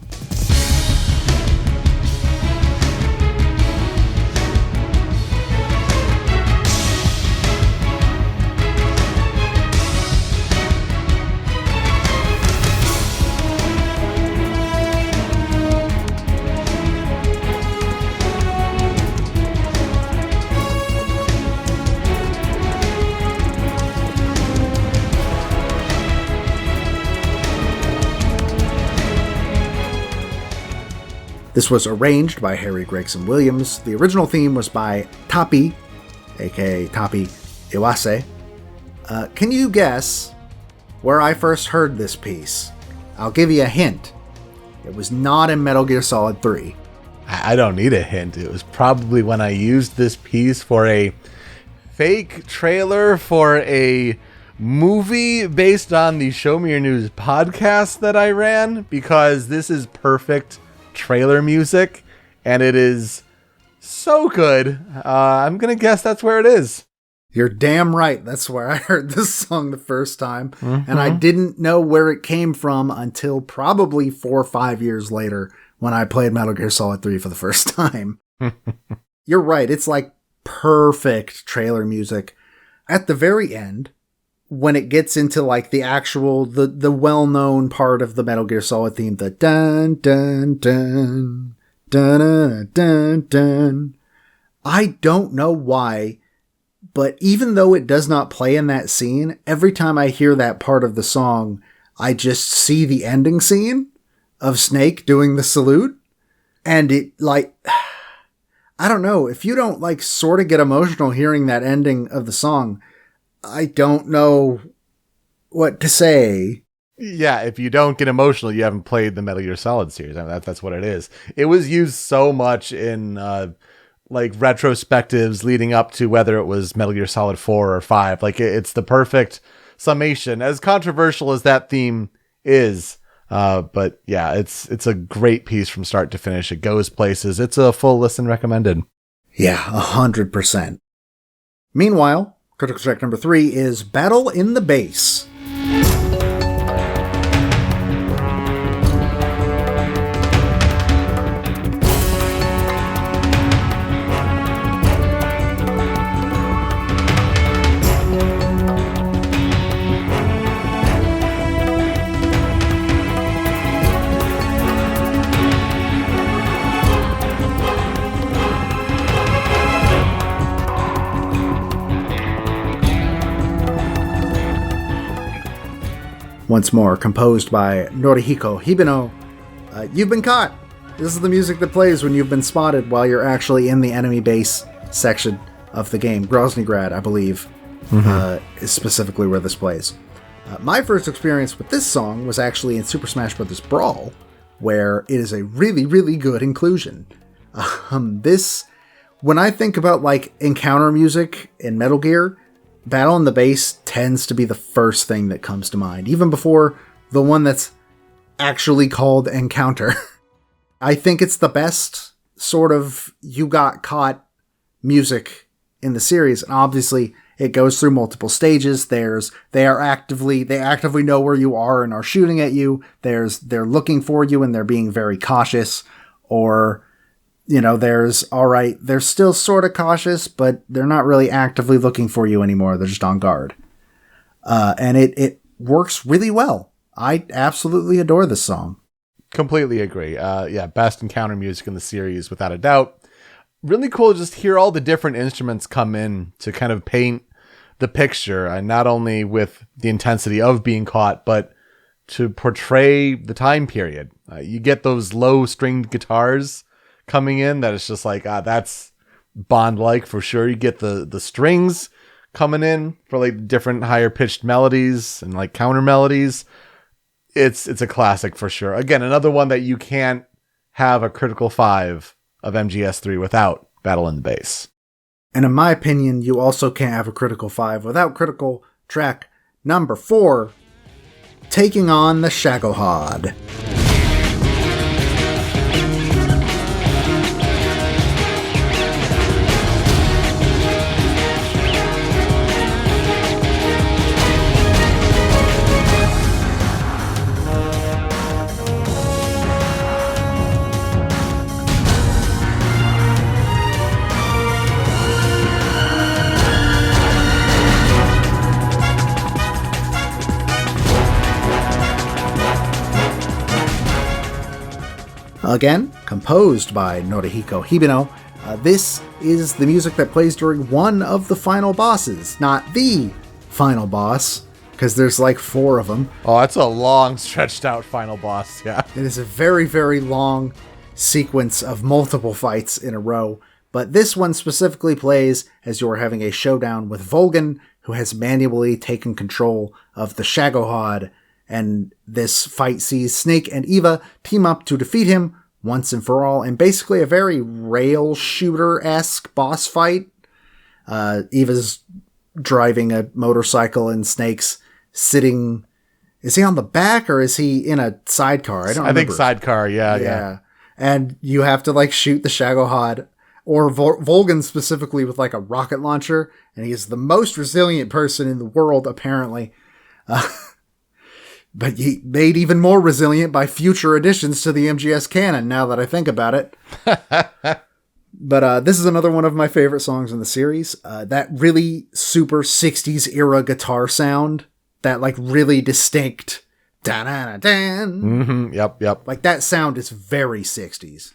This was arranged by Harry Gregson-Williams. The original theme was by Tapi, aka Tapi Iwase. Can you guess where I first heard this piece? I'll give you a hint. It was not in Metal Gear Solid 3. I don't need a hint. It was probably when I used this piece for a fake trailer for a movie based on the Show Me Your News podcast that I ran, because this is perfect trailer music and it is so good. I'm gonna guess that's where it is. You're damn right. That's where I heard this song the first time, and I didn't know where it came from until probably 4 or 5 years later when I played Metal Gear Solid 3 for the first time. You're right. It's like perfect trailer music. At the very end, when it gets into the actual, the well-known part of the Metal Gear Solid theme, the dun dun dun dun dun dun dun. I don't know why, but even though it does not play in that scene, every time I hear that part of the song, I just see the ending scene of Snake doing the salute, and it I don't know, if you don't sort of get emotional hearing that ending of the song, I don't know what to say. Yeah, if you don't get emotional, you haven't played the Metal Gear Solid series. I mean, that's what it is. It was used so much in retrospectives leading up to whether it was Metal Gear Solid 4 or 5. It's the perfect summation, as controversial as that theme is. But yeah, it's a great piece from start to finish. It goes places. It's a full listen recommended. Yeah, 100%. Meanwhile, Critical Track number 3 is Battle in the Base. Once more, composed by Norihiko Hibino. You've been caught! This is the music that plays when you've been spotted while you're actually in the enemy base section of the game. Groznygrad, I believe, is specifically where this plays. My first experience with this song was actually in Super Smash Bros. Brawl, where it is a really, really good inclusion. When I think about encounter music in Metal Gear, Battle in the Base tends to be the first thing that comes to mind, even before the one that's actually called Encounter. I think it's the best sort of you got caught music in the series, and obviously It goes through multiple stages. They actively know where you are and are shooting at you. They're looking for you and they're being very cautious. Or, they're still sort of cautious, but they're not really actively looking for you anymore. They're just on guard. And it works really well. I absolutely adore this song. Completely agree. Best encounter music in the series, without a doubt. Really cool to just hear all the different instruments come in to kind of paint the picture, and not only with the intensity of being caught, but to portray the time period. You get those low stringed guitars coming in that it's just like, that's Bond-like for sure. You get the strings coming in for like different higher pitched melodies and like counter melodies. It's a classic for sure. Again, another one that you can't have a critical 5 of MGS3 without Battle in the Bass. And in my opinion, you also can't have a critical 5 without critical track number 4, Taking on the Shagohod. Again, composed by Norihiko Hibino, this is the music that plays during one of the final bosses, not the final boss, because there's like 4 of them. Oh, that's a long, stretched out final boss, yeah. It is a very, very long sequence of multiple fights in a row, but this one specifically plays as you're having a showdown with Volgan, who has manually taken control of the Shagohod, and this fight sees Snake and Eva team up to defeat him once and for all, and basically a very rail shooter-esque boss fight. Eva's driving a motorcycle and Snake's sitting... Is he on the back or is he in a sidecar? I think sidecar, yeah. And you have to like shoot the Shagohod, or Volgan specifically, with like a rocket launcher, and he is the most resilient person in the world, apparently. But he made even more resilient by future additions to the MGS canon, now that I think about it. But this is another one of my favorite songs in the series. That really super 60s era guitar sound, that like really distinct da-da-da-dan. Mm-hmm. Yep. Like that sound is very 60s.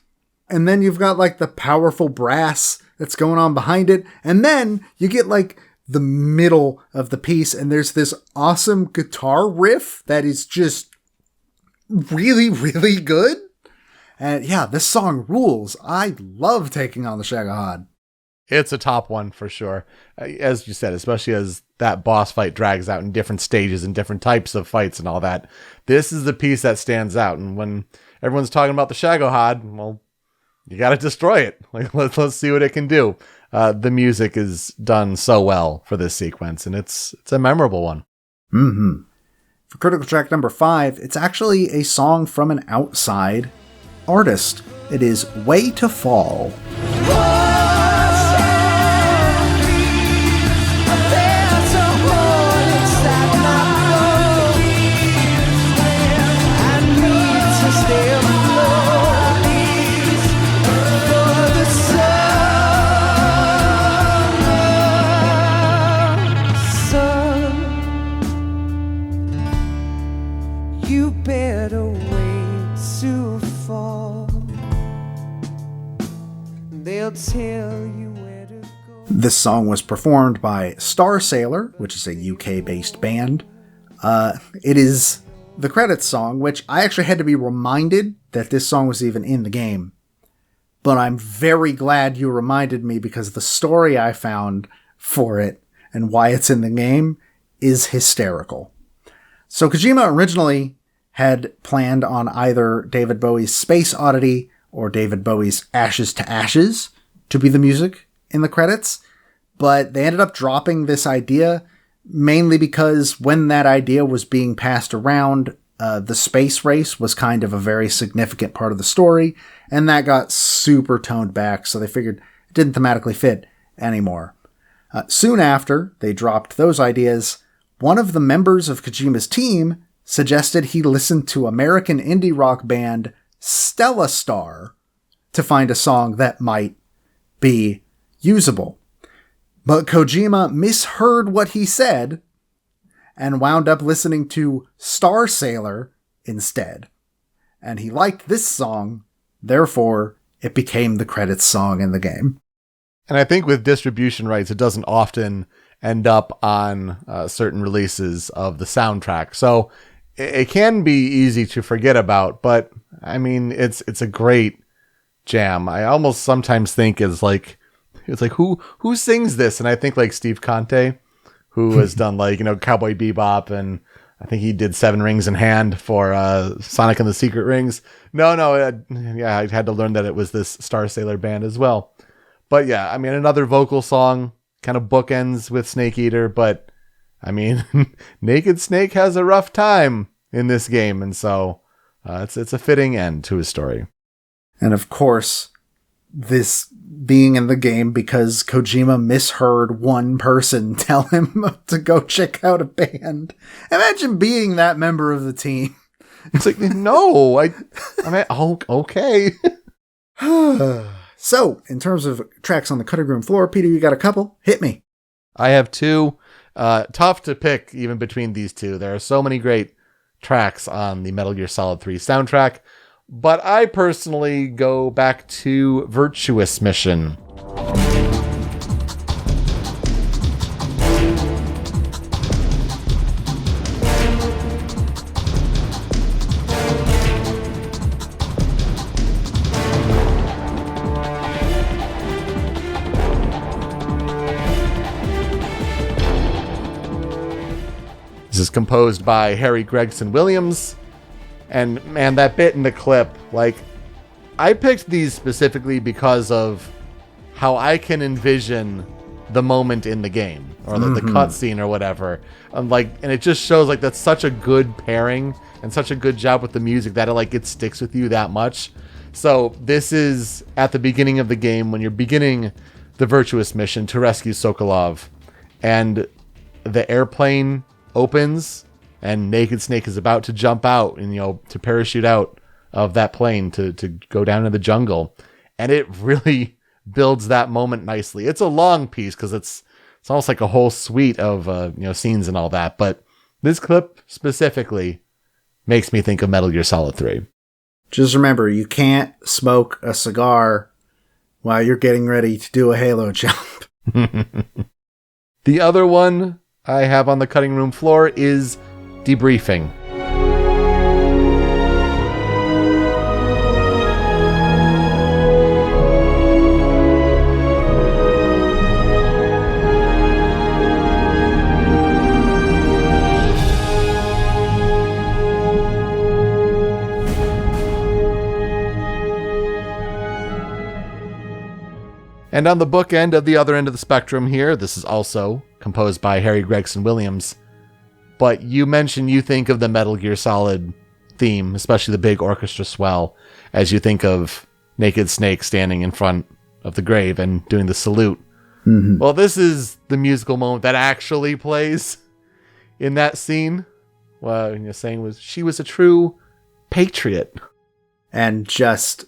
And then you've got like the powerful brass that's going on behind it. And then you get like the middle of the piece, and there's this awesome guitar riff that is just really, really good. And yeah, this song rules. I love Taking on the Shagohod. It's a top one for sure. As you said, especially as that boss fight drags out in different stages and different types of fights and all that. This is the piece that stands out. And when everyone's talking about the Shagohod, well, you got to destroy it. Like, let's see what it can do. The music is done so well for this sequence, and it's a memorable one. Mm-hmm. For critical track number 5, it's actually a song from an outside artist. It is Way to Fall. This song was performed by Star Sailor, which is a UK-based band. It is the credits song, which I actually had to be reminded that this song was even in the game. But I'm very glad you reminded me, because the story I found for it and why it's in the game is hysterical. So Kojima originally had planned on either David Bowie's Space Oddity or David Bowie's Ashes to Ashes to be the music in the credits, but they ended up dropping this idea mainly because when that idea was being passed around, the space race was kind of a very significant part of the story, and that got super toned back, so they figured it didn't thematically fit anymore. Soon after they dropped those ideas, one of the members of Kojima's team suggested he listen to American indie rock band Stella Star to find a song that might be usable. But Kojima misheard what he said and wound up listening to Star Sailor instead. And he liked this song, therefore it became the credits song in the game. And I think with distribution rights, it doesn't often end up on certain releases of the soundtrack. So it can be easy to forget about, but I mean, it's a great jam. I almost sometimes think it's like who sings this? And I think like Steve Conte, who has done like, Cowboy Bebop, and I think he did Seven Rings in Hand for Sonic and the Secret Rings. No, I had to learn that it was this Star Sailor band as well. But yeah, I mean, another vocal song, kind of bookends with Snake Eater, but I mean, Naked Snake has a rough time in this game, and so it's a fitting end to his story. And of course, this being in the game because Kojima misheard one person tell him to go check out a band. Imagine being that member of the team. It's like, no, I mean, oh, okay. So, in terms of tracks on the cutting room floor, Peter, you got a couple? Hit me. I have two. Tough to pick even between these two. There are so many great tracks on the Metal Gear Solid 3 soundtrack, but I personally go back to Virtuous Mission. This is composed by Harry Gregson-Williams. And man, that bit in the clip, like, I picked these specifically because of how I can envision the moment in the game, or the cutscene or whatever. And it just shows like that's such a good pairing and such a good job with the music that it sticks with you that much. So this is at the beginning of the game when you're beginning the Virtuous Mission to rescue Sokolov, and the airplane opens and Naked Snake is about to jump out and, to parachute out of that plane to go down in the jungle. And it really builds that moment nicely. It's a long piece because it's almost like a whole suite of, scenes and all that. But this clip specifically makes me think of Metal Gear Solid 3. Just remember, you can't smoke a cigar while you're getting ready to do a Halo jump. The other one I have on the cutting room floor is Debriefing. And on the bookend of the other end of the spectrum here, this is also composed by Harry Gregson-Williams. But you mentioned you think of the Metal Gear Solid theme, especially the big orchestra swell, as you think of Naked Snake standing in front of the grave and doing the salute. Mm-hmm. Well, this is the musical moment that actually plays in that scene. Well, you're saying she was a true patriot. And just...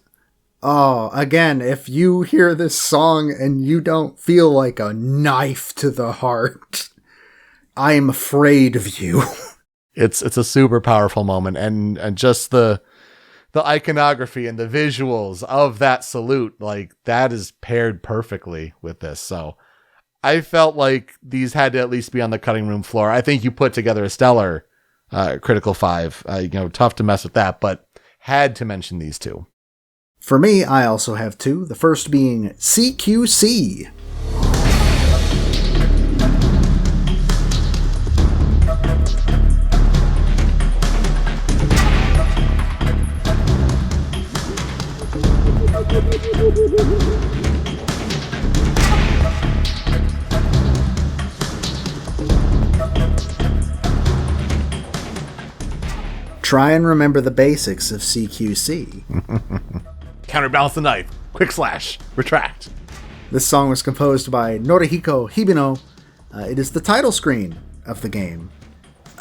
again, if you hear this song and you don't feel like a knife to the heart, I'm afraid of you. It's a super powerful moment, and just the iconography and the visuals of that salute, like that is paired perfectly with this. So I felt like these had to at least be on the cutting room floor. I think you put together a stellar Critical 5. Tough to mess with that, but had to mention these two. For me, I also have two. The first being CQC. Try and remember the basics of CQC. Counterbalance the knife. Quick slash. Retract. This song was composed by Norihiko Hibino. It is the title screen of the game.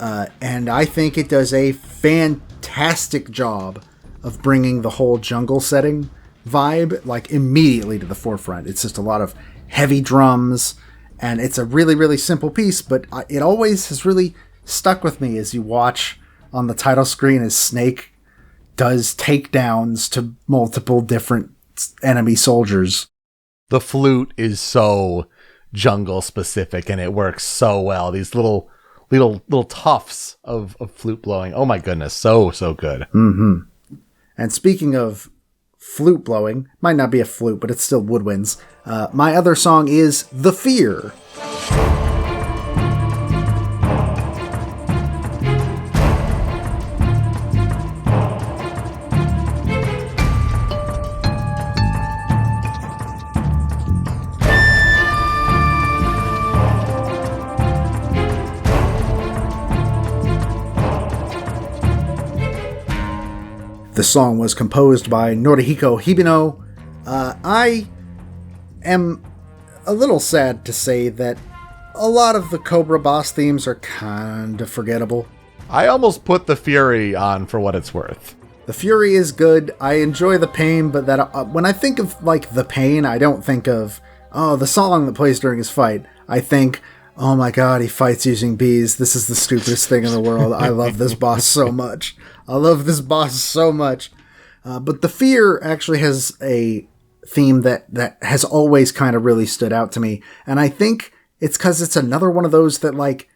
And I think it does a fantastic job of bringing the whole jungle setting vibe like immediately to the forefront. It's just a lot of heavy drums, and it's a really, really simple piece, but it always has really stuck with me as you watch on the title screen as Snake does takedowns to multiple different enemy soldiers. The flute is so jungle specific, and it works so well. These little tufts of flute blowing. Oh my goodness, so good. Mm-hmm. And speaking of flute blowing, might not be a flute, but it's still woodwinds. My other song is The Fear. The song was composed by Norihiko Hibino. I am a little sad to say that a lot of the Cobra boss themes are kind of forgettable. I almost put the Fury on for what it's worth. The Fury is good. I enjoy the pain, but that when I think of like the pain, I don't think of the song that plays during his fight. I think, oh my god, he fights using bees. This is the stupidest thing in the world. I love this boss so much. I love this boss so much. But the Fear actually has a theme that has always kind of really stood out to me. And I think it's because it's another one of those that, like,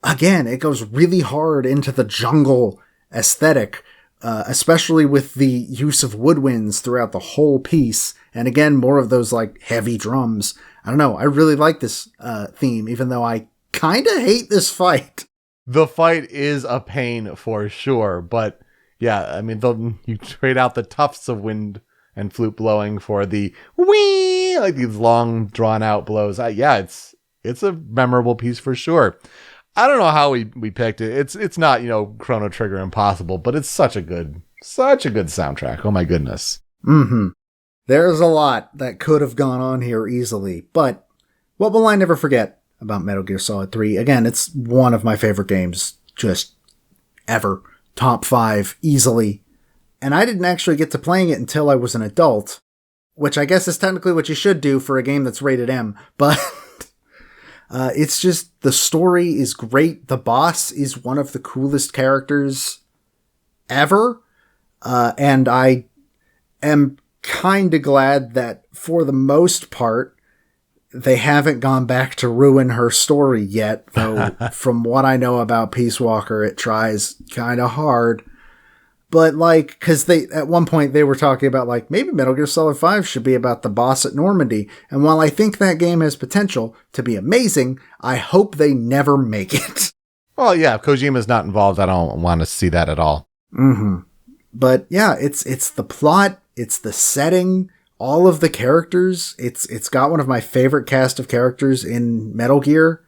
again, it goes really hard into the jungle aesthetic, especially with the use of woodwinds throughout the whole piece. And again, more of those, like, heavy drums. I don't know. I really like this theme, even though I kind of hate this fight. The fight is a pain for sure, but yeah, I mean, you trade out the tufts of wind and flute blowing for the wee, like these long drawn out blows. It's a memorable piece for sure. I don't know how we picked it. It's not, Chrono Trigger impossible, but it's such a good soundtrack. Oh my goodness. Mm-hmm. There's a lot that could have gone on here easily, but what will I never forget about Metal Gear Solid 3? Again, it's one of my favorite games just ever. Top 5 easily. And I didn't actually get to playing it until I was an adult, which I guess is technically what you should do for a game that's rated M, but it's just, the story is great. The boss is one of the coolest characters ever. And I am kind of glad that for the most part, they haven't gone back to ruin her story yet, though from what I know about Peace Walker, it tries kind of hard. But like, cause at one point they were talking about like, maybe Metal Gear Solid 5 should be about the boss at Normandy. And while I think that game has potential to be amazing, I hope they never make it. Well, yeah, if Kojima's not involved, I don't want to see that at all. Mm-hmm. But yeah, it's the plot, it's the setting, all of the characters. It's got one of my favorite cast of characters in Metal Gear.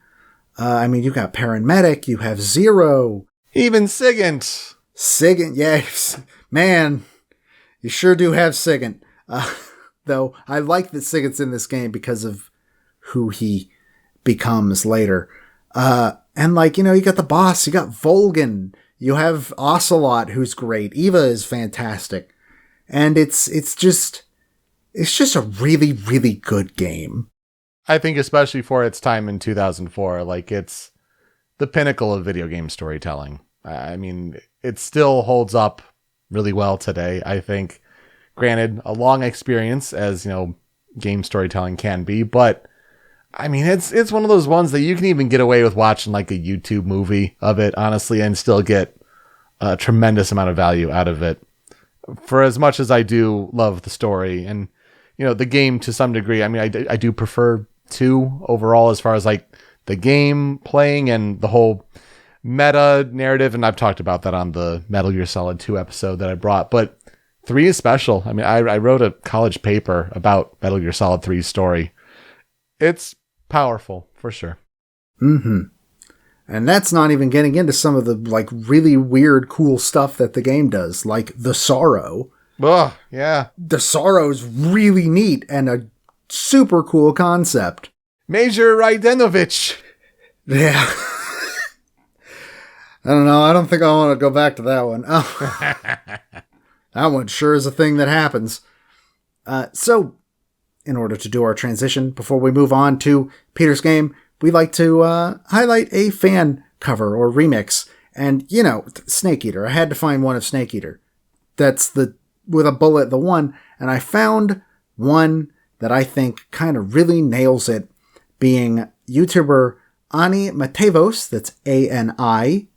I mean, you got Paramedic, you have Zero. Even Sigint. Sigint, yes. Man, you sure do have Sigint. Though, I like that Sigint's in this game because of who he becomes later. And like, you got the boss, you got Volgan, you have Ocelot, who's great. Eva is fantastic. And it's just a really, really good game. I think especially for its time in 2004, like it's the pinnacle of video game storytelling. I mean, it still holds up really well today, I think. Granted, a long experience as, game storytelling can be, but I mean, it's one of those ones that you can even get away with watching like a YouTube movie of it, honestly, and still get a tremendous amount of value out of it. For as much as I do love the story and, the game to some degree, I mean, I do prefer 2 overall as far as like the game playing and the whole meta narrative. And I've talked about that on the Metal Gear Solid 2 episode that I brought, but 3 is special. I mean, I wrote a college paper about Metal Gear Solid 3's story. It's powerful for sure. Mm-hmm. And that's not even getting into some of the like really weird, cool stuff that the game does, like the Sorrow. Oh, yeah. The Sorrow's really neat and a super cool concept. Major Rydenovich. Yeah. I don't know. I don't think I want to go back to that one. Oh. That one sure is a thing that happens. So, in order to do our transition, before we move on to Peter's game, we like to highlight a fan cover or remix. And, you know, Snake Eater. I had to find one of Snake Eater. That's the, with a bullet, the one. And I found one that I think kind of really nails it, being YouTuber Ani Matevos. That's ANIMATEYOS.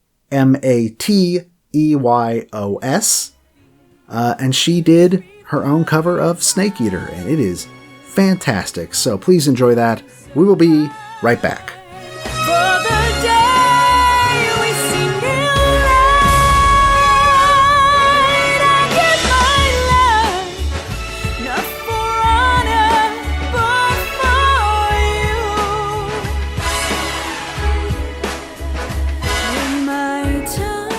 And she did her own cover of Snake Eater, and it is fantastic. So please enjoy that. We will be right back. For the day we see new light, I give my love, not for honor, but for you. In my time.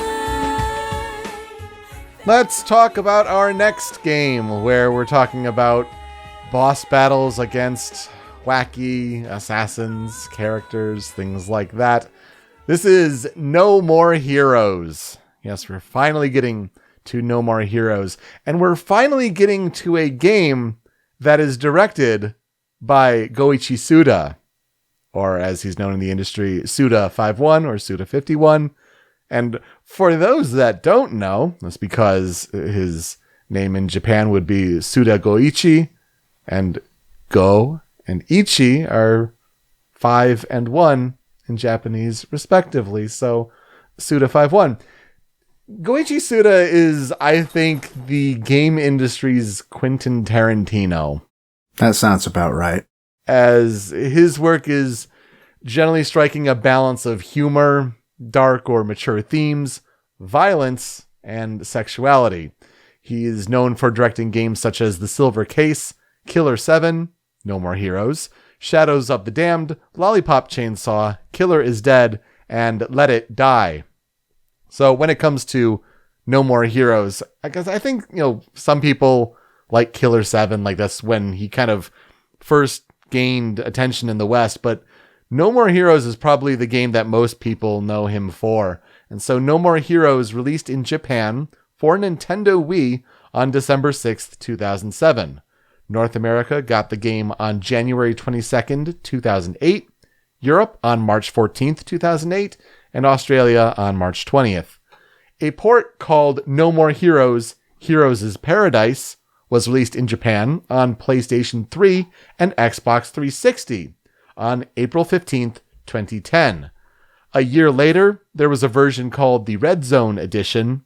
Let's talk about our next game, where we're talking about boss battles against wacky assassins, characters, things like that. This is No More Heroes. Yes, we're finally getting to No More Heroes. And we're finally getting to a game that is directed by Goichi Suda, or as he's known in the industry, Suda51 or Suda51. And for those that don't know, that's because his name in Japan would be Suda Goichi, and Go and Ichi are 5 and 1 in Japanese, respectively. So, Suda51. Goichi Suda is, I think, the game industry's Quentin Tarantino. That sounds about right. As his work is generally striking a balance of humor, dark or mature themes, violence, and sexuality. He is known for directing games such as The Silver Case, Killer 7, No More Heroes, Shadows of the Damned, Lollipop Chainsaw, Killer is Dead, and Let It Die. So when it comes to No More Heroes, I guess I think, some people like Killer 7, like that's when he kind of first gained attention in the West, but No More Heroes is probably the game that most people know him for. And so No More Heroes released in Japan for Nintendo Wii on December 6th, 2007. North America got the game on January 22nd, 2008, Europe on March 14th, 2008, and Australia on March 20th. A port called No More Heroes, Heroes' Paradise was released in Japan on PlayStation 3 and Xbox 360 on April 15th, 2010. A year later, there was a version called the Red Zone Edition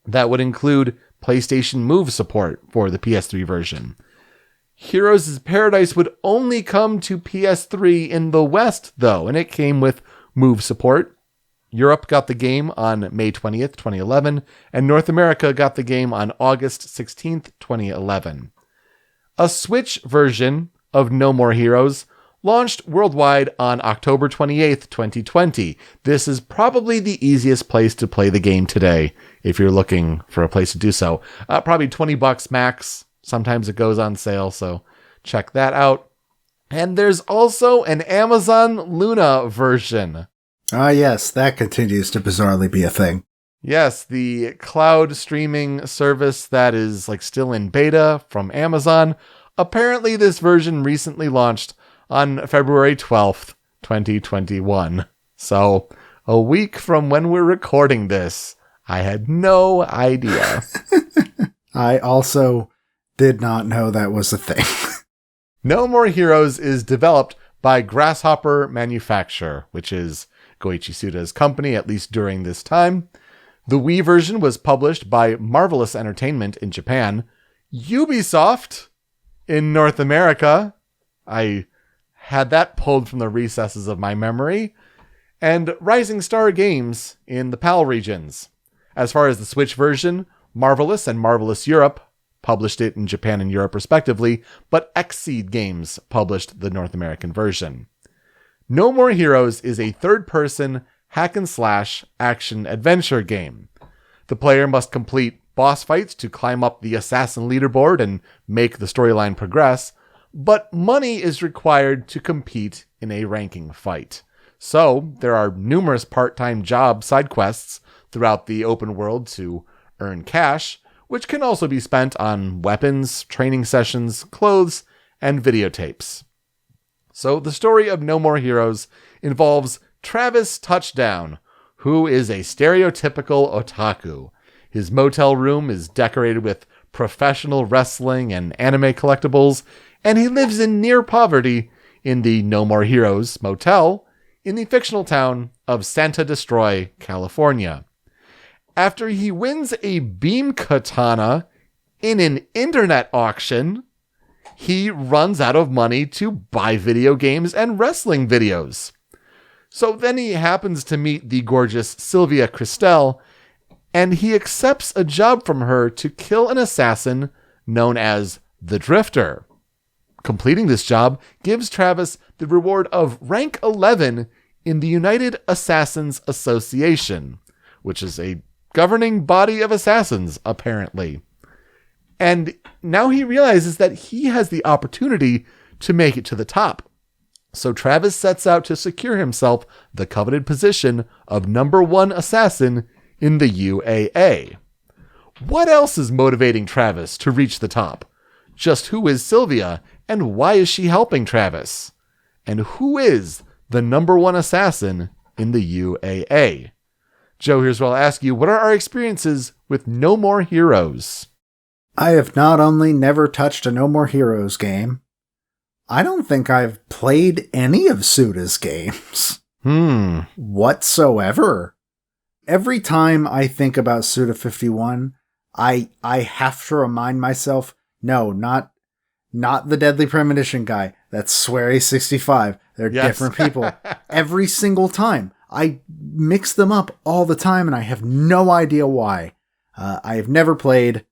that would include PlayStation Move support for the PS3 version. Heroes' Paradise would only come to PS3 in the West, though, and it came with Move support. Europe got the game on May 20th, 2011, and North America got the game on August 16th, 2011. A Switch version of No More Heroes launched worldwide on October 28th, 2020. This is probably the easiest place to play the game today if you're looking for a place to do so. Probably $20 max. Sometimes it goes on sale, so check that out. And there's also an Amazon Luna version. Ah, yes, that continues to bizarrely be a thing. Yes, the cloud streaming service that is still in beta from Amazon. Apparently this version recently launched on February 12th, 2021. So, a week from when we're recording this. I had no idea. I also did not know that was a thing. No More Heroes is developed by Grasshopper Manufacture, which is Goichi Suda's company, at least during this time. The Wii version was published by Marvelous Entertainment in Japan, Ubisoft in North America. I had that pulled from the recesses of my memory, and Rising Star Games in the PAL regions. As far as the Switch version, Marvelous and Marvelous Europe published it in Japan and Europe respectively, but Xseed Games published the North American version. No More Heroes is a third-person hack-and-slash action-adventure game. The player must complete boss fights to climb up the assassin leaderboard and make the storyline progress, but money is required to compete in a ranking fight. So there are numerous part-time job side quests throughout the open world to earn cash, which can also be spent on weapons, training sessions, clothes, and videotapes. So the story of No More Heroes involves Travis Touchdown, who is a stereotypical otaku. His motel room is decorated with professional wrestling and anime collectibles, and he lives in near poverty in the No More Heroes motel in the fictional town of Santa Destroy, California. After he wins a beam katana in an internet auction, he runs out of money to buy video games and wrestling videos. So then he happens to meet the gorgeous Sylvia Christel, and he accepts a job from her to kill an assassin known as the Drifter. Completing this job gives Travis the reward of rank 11 in the United Assassins Association, which is a governing body of assassins, apparently. And now he realizes that he has the opportunity to make it to the top. So Travis sets out to secure himself the coveted position of number 1 assassin in the UAA. What else is motivating Travis to reach the top? Just who is Sylvia, and why is she helping Travis? And who is the number 1 assassin in the UAA? Joe, here's what I'll ask you. What are our experiences with No More Heroes? I have not only never touched a No More Heroes game, I don't think I've played any of Suda's games. Whatsoever. Every time I think about Suda 51, I have to remind myself, no, not the Deadly Premonition guy. That's Swery 65. They're different people. Every single time. I mix them up all the time, and I have no idea why. I have never played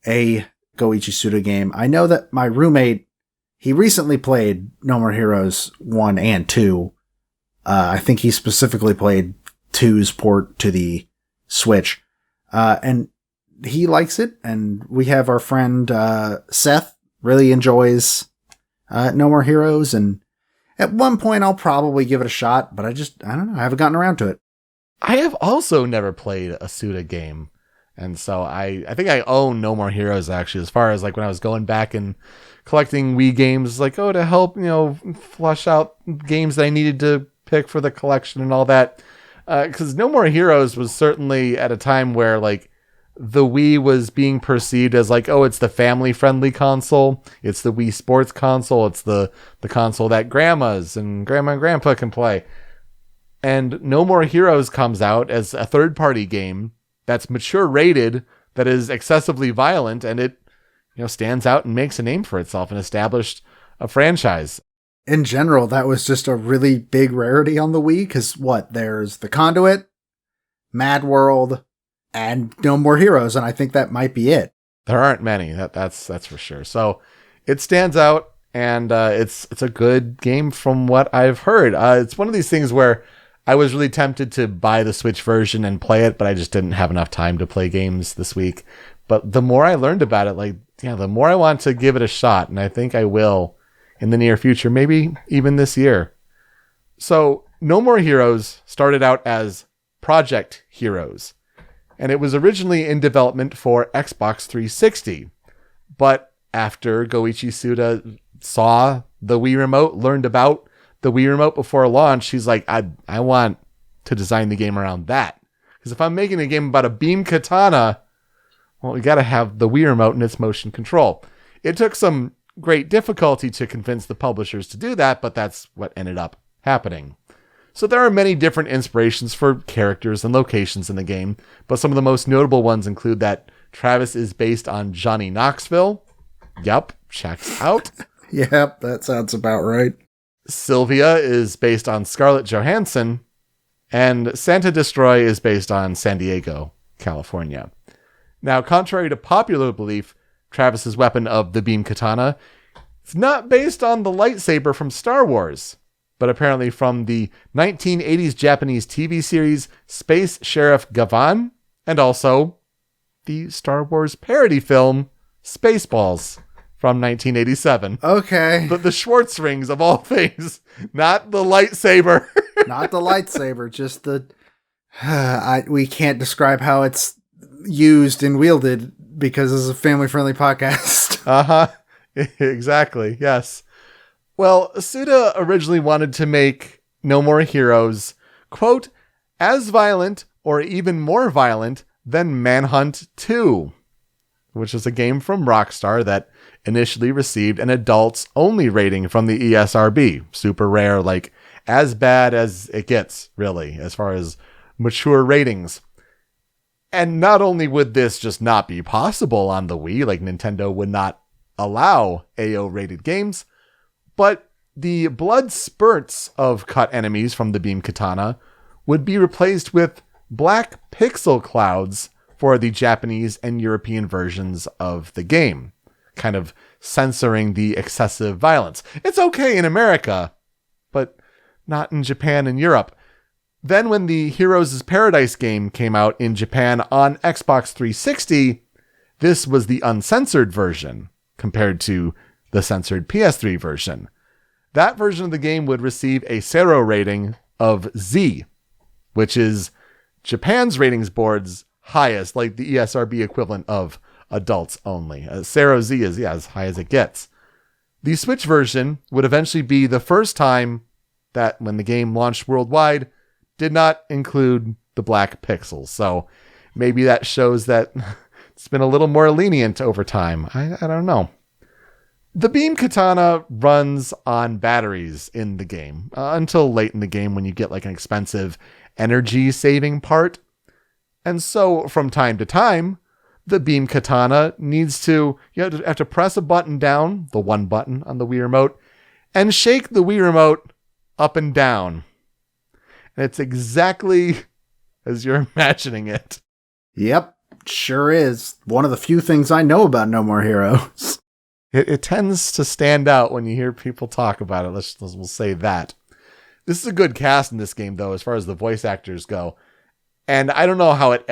a Goichi Suda game. I know that my roommate, he recently played No More Heroes 1 and 2. I think he specifically played 2's port to the Switch. And he likes it, and we have our friend Seth really enjoys No More Heroes, and at one point I'll probably give it a shot, but I don't know, I haven't gotten around to it. I have also never played a Suda game, and so I think I own No More Heroes, actually, as far as like when I was going back and collecting Wii games, like, to help, flush out games that I needed to pick for the collection and all that. Because No More Heroes was certainly at a time where, like, the Wii was being perceived as like, it's the family-friendly console. It's the Wii Sports console. It's the console that grandmas and grandma and grandpa can play. And No More Heroes comes out as a third-party game that's mature rated, that is excessively violent, and it, stands out and makes a name for itself and established a franchise. In general, that was just a really big rarity on the Wii, because there's The Conduit, Mad World, and No More Heroes, and I think that might be it. There aren't many, that's for sure. So it stands out, and it's a good game from what I've heard. It's one of these things where I was really tempted to buy the Switch version and play it, but I just didn't have enough time to play games this week. But the more I learned about it, the more I want to give it a shot, and I think I will in the near future, maybe even this year. So No More Heroes started out as Project Heroes, and it was originally in development for Xbox 360. But after Goichi Suda saw the Wii Remote, learned about the Wii Remote before launch, he's like, I want to design the game around that. Because if I'm making a game about a beam katana, well, we got to have the Wii Remote and its motion control. It took some great difficulty to convince the publishers to do that, but that's what ended up happening. So there are many different inspirations for characters and locations in the game, but some of the most notable ones include that Travis is based on Johnny Knoxville. Yep, checks out. Yep, that sounds about right. Sylvia is based on Scarlett Johansson, and Santa Destroy is based on San Diego, California. Now, contrary to popular belief, Travis's weapon of the beam katana, it's not based on the lightsaber from Star Wars, but apparently from the 1980s Japanese TV series Space Sheriff Gavan, and also the Star Wars parody film Spaceballs from 1987. Okay. The Schwartz rings of all things, not the lightsaber. Not the lightsaber, just the... we can't describe how it's used and wielded because this is a family-friendly podcast. Uh-huh. Exactly, yes. Well, Suda originally wanted to make No More Heroes, quote, as violent or even more violent than Manhunt 2, which is a game from Rockstar that initially received an adults-only rating from the ESRB. Super rare, like as bad as it gets, really, as far as mature ratings. And not only would this just not be possible on the Wii, like Nintendo would not allow AO-rated games, but the blood spurts of cut enemies from the beam katana would be replaced with black pixel clouds for the Japanese and European versions of the game, kind of censoring the excessive violence. It's okay in America, but not in Japan and Europe. Then when the Heroes' Paradise game came out in Japan on Xbox 360, this was the uncensored version compared to the censored PS3 version. That version of the game would receive a Sero rating of Z, which is Japan's ratings board's highest, like the ESRB equivalent of adults only. Sero Z is as high as it gets. The Switch version would eventually be the first time that, when the game launched worldwide, did not include the black pixels. So maybe that shows that it's been a little more lenient over time. I don't know. The beam katana runs on batteries in the game until late in the game when you get like an expensive energy saving part. And so from time to time, the beam katana needs to, you have to press a button down, the one button on the Wii remote, and shake the Wii remote up and down. And it's exactly as you're imagining it. Yep, sure is. One of the few things I know about No More Heroes. It tends to stand out when you hear people talk about it. We'll say that. This is a good cast in this game, though, as far as the voice actors go. And I don't know how it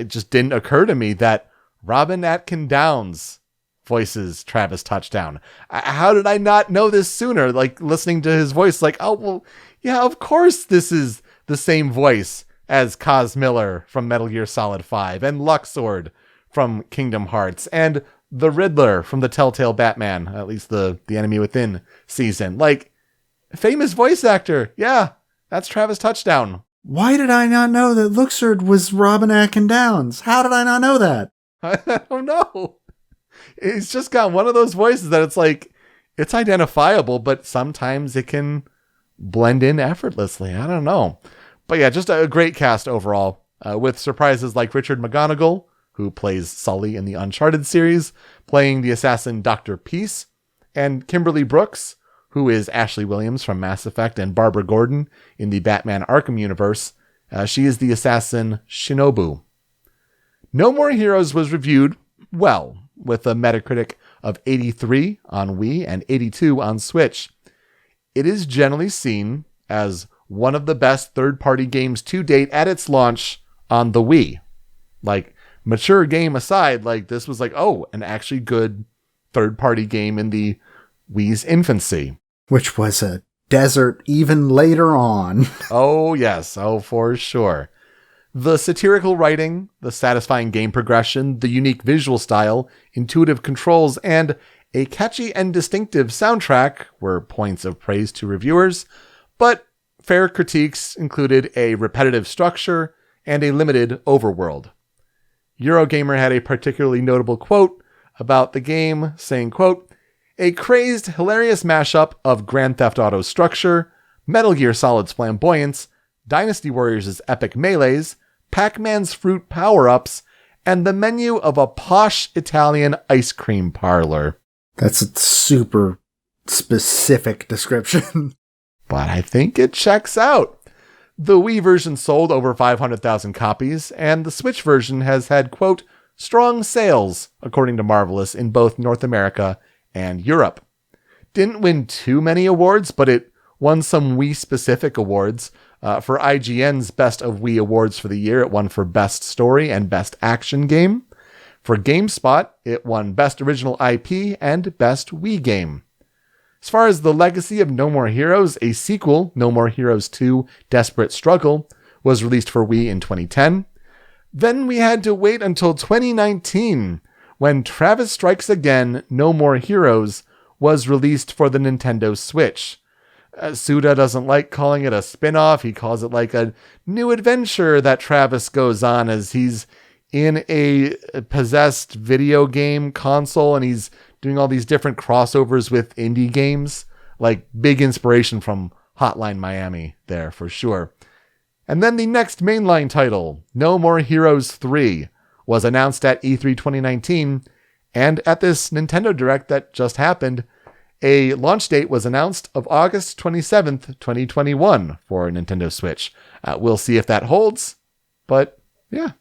just didn't occur to me that Robin Atkin Downes voices Travis Touchdown. How did I not know this sooner? Like, listening to his voice, like, oh, well, yeah, of course this is the same voice as Kaz Miller from Metal Gear Solid 5, and Luxord from Kingdom Hearts, and the Riddler from the Telltale Batman, at least the Enemy Within season. Like, famous voice actor. Yeah, that's Travis Touchdown. Why did I not know that Luxord was Robin Atkin Downes? How did I not know that? I don't know. It's just got one of those voices that it's like, it's identifiable, but sometimes it can blend in effortlessly. I don't know. But yeah, just a great cast overall, with surprises like Richard McGonigal, who plays Sully in the Uncharted series, playing the assassin Dr. Peace, and Kimberly Brooks, who is Ashley Williams from Mass Effect and Barbara Gordon in the Batman Arkham universe. She is the assassin Shinobu. No More Heroes was reviewed well, with a Metacritic of 83 on Wii and 82 on Switch. It is generally seen as one of the best third-party games to date at its launch on the Wii. Like, mature game aside, like, this was like, oh, an actually good third-party game in the Wii's infancy. Which was a desert even later on. Oh, yes. Oh, for sure. The satirical writing, the satisfying game progression, the unique visual style, intuitive controls, and a catchy and distinctive soundtrack were points of praise to reviewers, but fair critiques included a repetitive structure and a limited overworld. Eurogamer had a particularly notable quote about the game, saying, quote, "A crazed, hilarious mashup of Grand Theft Auto's structure, Metal Gear Solid's flamboyance, Dynasty Warriors' epic melees, Pac-Man's fruit power-ups, and the menu of a posh Italian ice cream parlor." That's a super specific description. But I think it checks out. The Wii version sold over 500,000 copies, and the Switch version has had, quote, "strong sales," according to Marvelous, in both North America and Europe. Didn't win too many awards, but it won some Wii-specific awards. For IGN's Best of Wii Awards for the year, it won for Best Story and Best Action Game. For GameSpot, it won Best Original IP and Best Wii Game. As far as the legacy of No More Heroes, a sequel, No More Heroes 2 Desperate Struggle, was released for Wii in 2010. Then we had to wait until 2019 when Travis Strikes Again, No More Heroes was released for the Nintendo Switch. Suda doesn't like calling it a spin-off. He calls it like a new adventure that Travis goes on as he's in a possessed video game console and he's doing all these different crossovers with indie games. Like big inspiration from Hotline Miami there for sure. And then the next mainline title, No More Heroes 3, was announced at E3 2019. And at this Nintendo Direct that just happened, a launch date was announced of August 27th, 2021 for Nintendo Switch. We'll see if that holds. But yeah,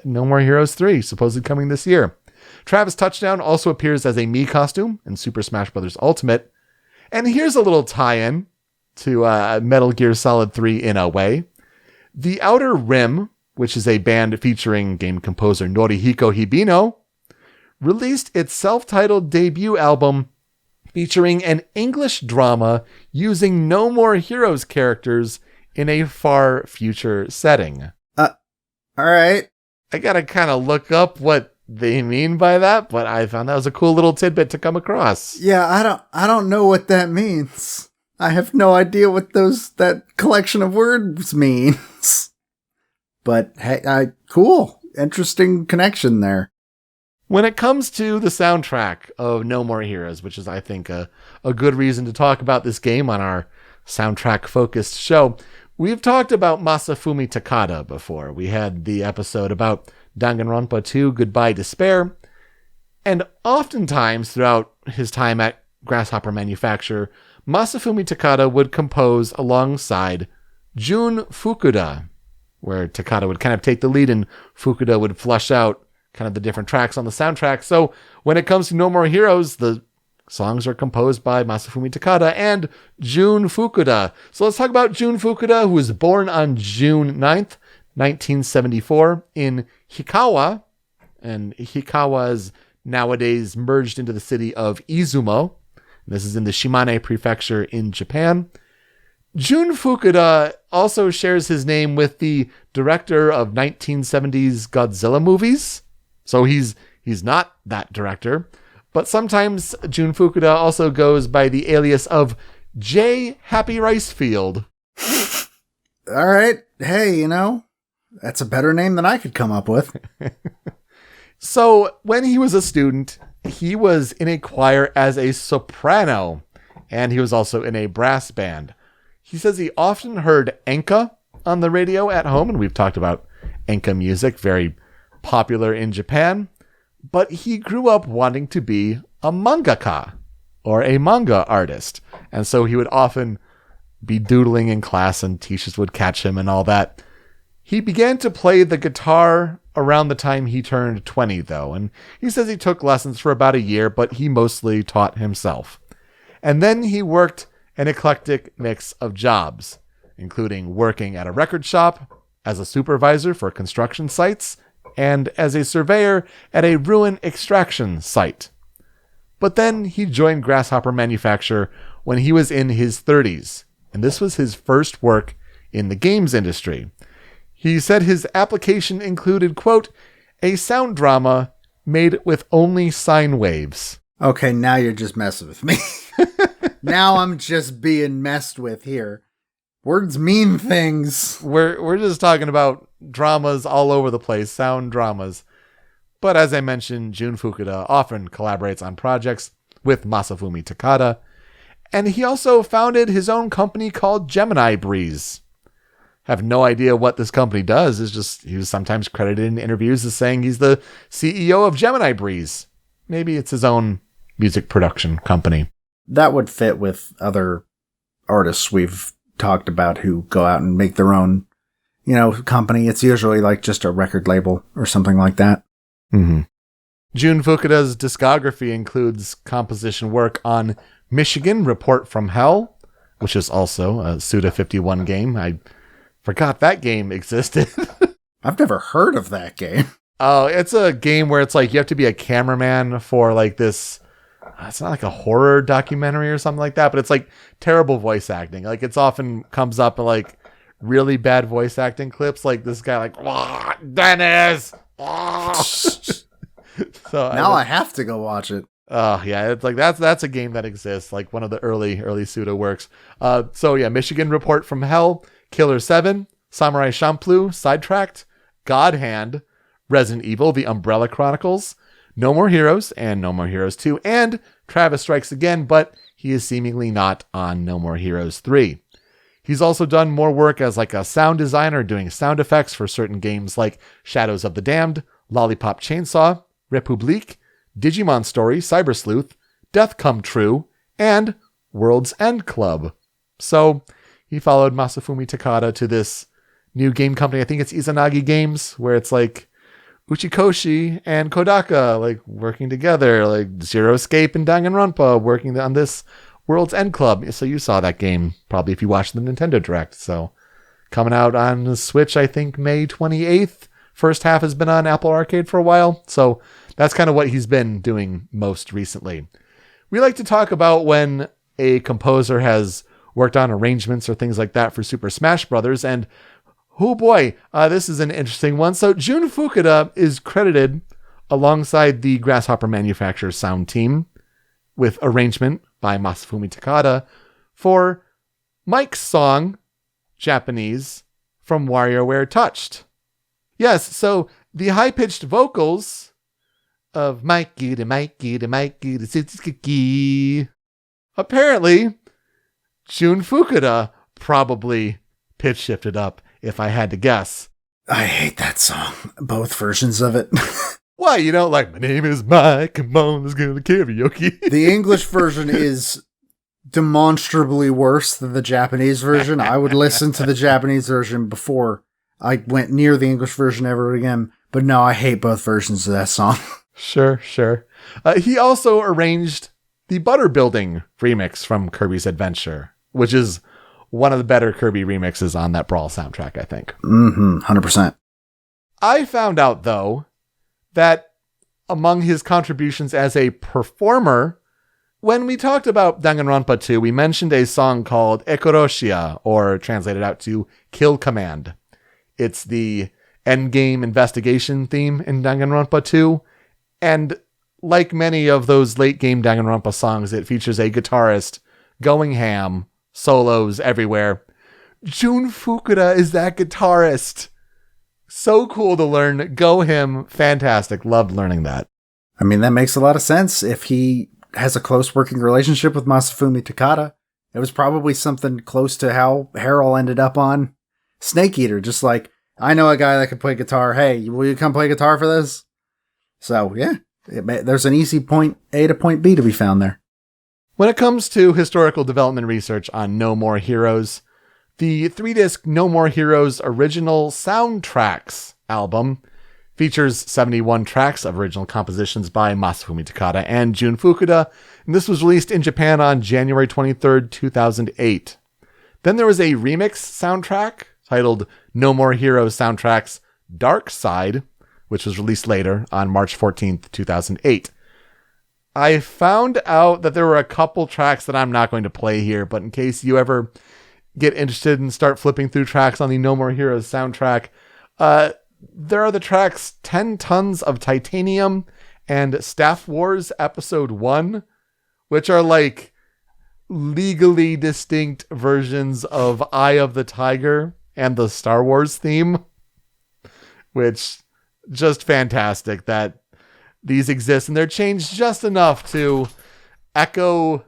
No More Heroes 3, supposedly coming this year. Travis Touchdown also appears as a Mii costume in Super Smash Bros. Ultimate. And here's a little tie-in to Metal Gear Solid 3 in a way. The Outer Rim, which is a band featuring game composer Norihiko Hibino, released its self-titled debut album featuring an English drama using No More Heroes characters in a far future setting. All right. I gotta kind of look up what they mean by that, but I found that was a cool little tidbit to come across. Yeah, I don't know what that means. I have no idea what that collection of words means. But hey, cool. Interesting connection there. When it comes to the soundtrack of No More Heroes, which is, I think, a good reason to talk about this game on our soundtrack-focused show, we've talked about Masafumi Takada before. We had the episode about Danganronpa 2, Goodbye Despair, and oftentimes throughout his time at Grasshopper Manufacture, Masafumi Takada would compose alongside Jun Fukuda, where Takada would kind of take the lead and Fukuda would flush out kind of the different tracks on the soundtrack. So when it comes to No More Heroes, the songs are composed by Masafumi Takada and Jun Fukuda. So let's talk about Jun Fukuda, who was born on June 9th, 1974 in Hikawa. And Hikawa is nowadays merged into the city of Izumo. This is in the Shimane Prefecture in Japan. Jun Fukuda also shares his name with the director of 1970s Godzilla movies. So he's not that director. But sometimes Jun Fukuda also goes by the alias of J. Happy Ricefield. All right. Hey, that's a better name than I could come up with. So when he was a student, he was in a choir as a soprano, and he was also in a brass band. He says he often heard enka on the radio at home, and we've talked about enka music, very popular in Japan, but he grew up wanting to be a mangaka or a manga artist. And so he would often be doodling in class and teachers would catch him and all that. He began to play the guitar around the time he turned 20, though, and he says he took lessons for about a year, but he mostly taught himself. And then he worked an eclectic mix of jobs, including working at a record shop, as a supervisor for construction sites, and as a surveyor at a ruin extraction site. But then he joined Grasshopper Manufacture when he was in his 30s, and this was his first work in the games industry. He said his application included, quote, a sound drama made with only sine waves. Okay, now you're just messing with me. Now I'm just being messed with here. Words mean things. We're just talking about dramas all over the place, sound dramas. But as I mentioned, Jun Fukuda often collaborates on projects with Masafumi Takada, and he also founded his own company called Gemini Breeze. Have no idea what this company does. It's just he was sometimes credited in interviews as saying he's the CEO of Gemini Breeze. Maybe it's his own music production company. That would fit with other artists we've talked about who go out and make their own, company. It's usually like just a record label or something like that. Mm-hmm. Jun Fukuda's discography includes composition work on Michigan Report from Hell, which is also a Suda51 game. I forgot that game existed. I've never heard of that game. Oh, it's a game where it's like you have to be a cameraman for like this. It's not like a horror documentary or something like that, but it's like terrible voice acting. Like it's often comes up in like really bad voice acting clips. Like this guy, like Dennis. So now I have to go watch it. Oh yeah, it's like that's a game that exists. Like one of the early pseudo works. So yeah, Michigan Report from Hell, Killer 7, Samurai Champloo, Sidetracked, God Hand, Resident Evil, The Umbrella Chronicles, No More Heroes, and No More Heroes 2, and Travis Strikes Again, but he is seemingly not on No More Heroes 3. He's also done more work as like a sound designer, doing sound effects for certain games like Shadows of the Damned, Lollipop Chainsaw, Republique, Digimon Story, Cyber Sleuth, Death Come True, and World's End Club. So he followed Masafumi Takada to this new game company. I think it's Izanagi Games, where it's like Uchikoshi and Kodaka like working together, like Zero Escape and Danganronpa working on this World's End Club. So you saw that game probably if you watched the Nintendo Direct. So coming out on the Switch, I think May 28th. First half has been on Apple Arcade for a while. So that's kind of what he's been doing most recently. We like to talk about when a composer has worked on arrangements or things like that for Super Smash Brothers. And oh boy, this is an interesting one. So Jun Fukuda is credited alongside the Grasshopper Manufacturers sound team with arrangement by Masafumi Takada for Mike's song, Japanese, from WarioWare Touched. Yes, so the high-pitched vocals of Mikey to Mikey to Mikey to Sitsuki. Apparently, Jun Fukuda probably pitch shifted up, if I had to guess. I hate that song. Both versions of it. Why, you know, like, my name is Mike, come on, let's go to karaoke. The English version is demonstrably worse than the Japanese version. I would listen to the Japanese version before I went near the English version ever again. But no, I hate both versions of that song. Sure. He also arranged the Butter Building remix from Kirby's Adventure, which is one of the better Kirby remixes on that Brawl soundtrack, I think. 100%. I found out, though, that among his contributions as a performer, when we talked about Danganronpa 2, we mentioned a song called Ekoroshia, or translated out to Kill Command. It's the endgame investigation theme in Danganronpa 2, and like many of those late game Danganronpa songs, it features a guitarist going ham, solos everywhere. Jun Fukuda is that guitarist. So cool to learn. Go him. Fantastic. Loved learning that. I mean, that makes a lot of sense. If he has a close working relationship with Masafumi Takada, it was probably something close to how Harrell ended up on Snake Eater. Just like, I know a guy that can play guitar. Hey, will you come play guitar for this? So, yeah, there's an easy point A to point B to be found there. When it comes to historical development research on No More Heroes, the 3-disc No More Heroes original soundtracks album features 71 tracks of original compositions by Masafumi Takada and Jun Fukuda, and this was released in Japan on January 23rd, 2008. Then there was a remix soundtrack titled No More Heroes Soundtracks Dark Side, which was released later on March 14th, 2008. I found out that there were a couple tracks that I'm not going to play here, but in case you ever get interested and start flipping through tracks on the No More Heroes soundtrack, there are the tracks 10 Tons of Titanium and Staff Wars Episode 1, which are like legally distinct versions of Eye of the Tiger and the Star Wars theme, which just fantastic that these exist, and they're changed just enough to echo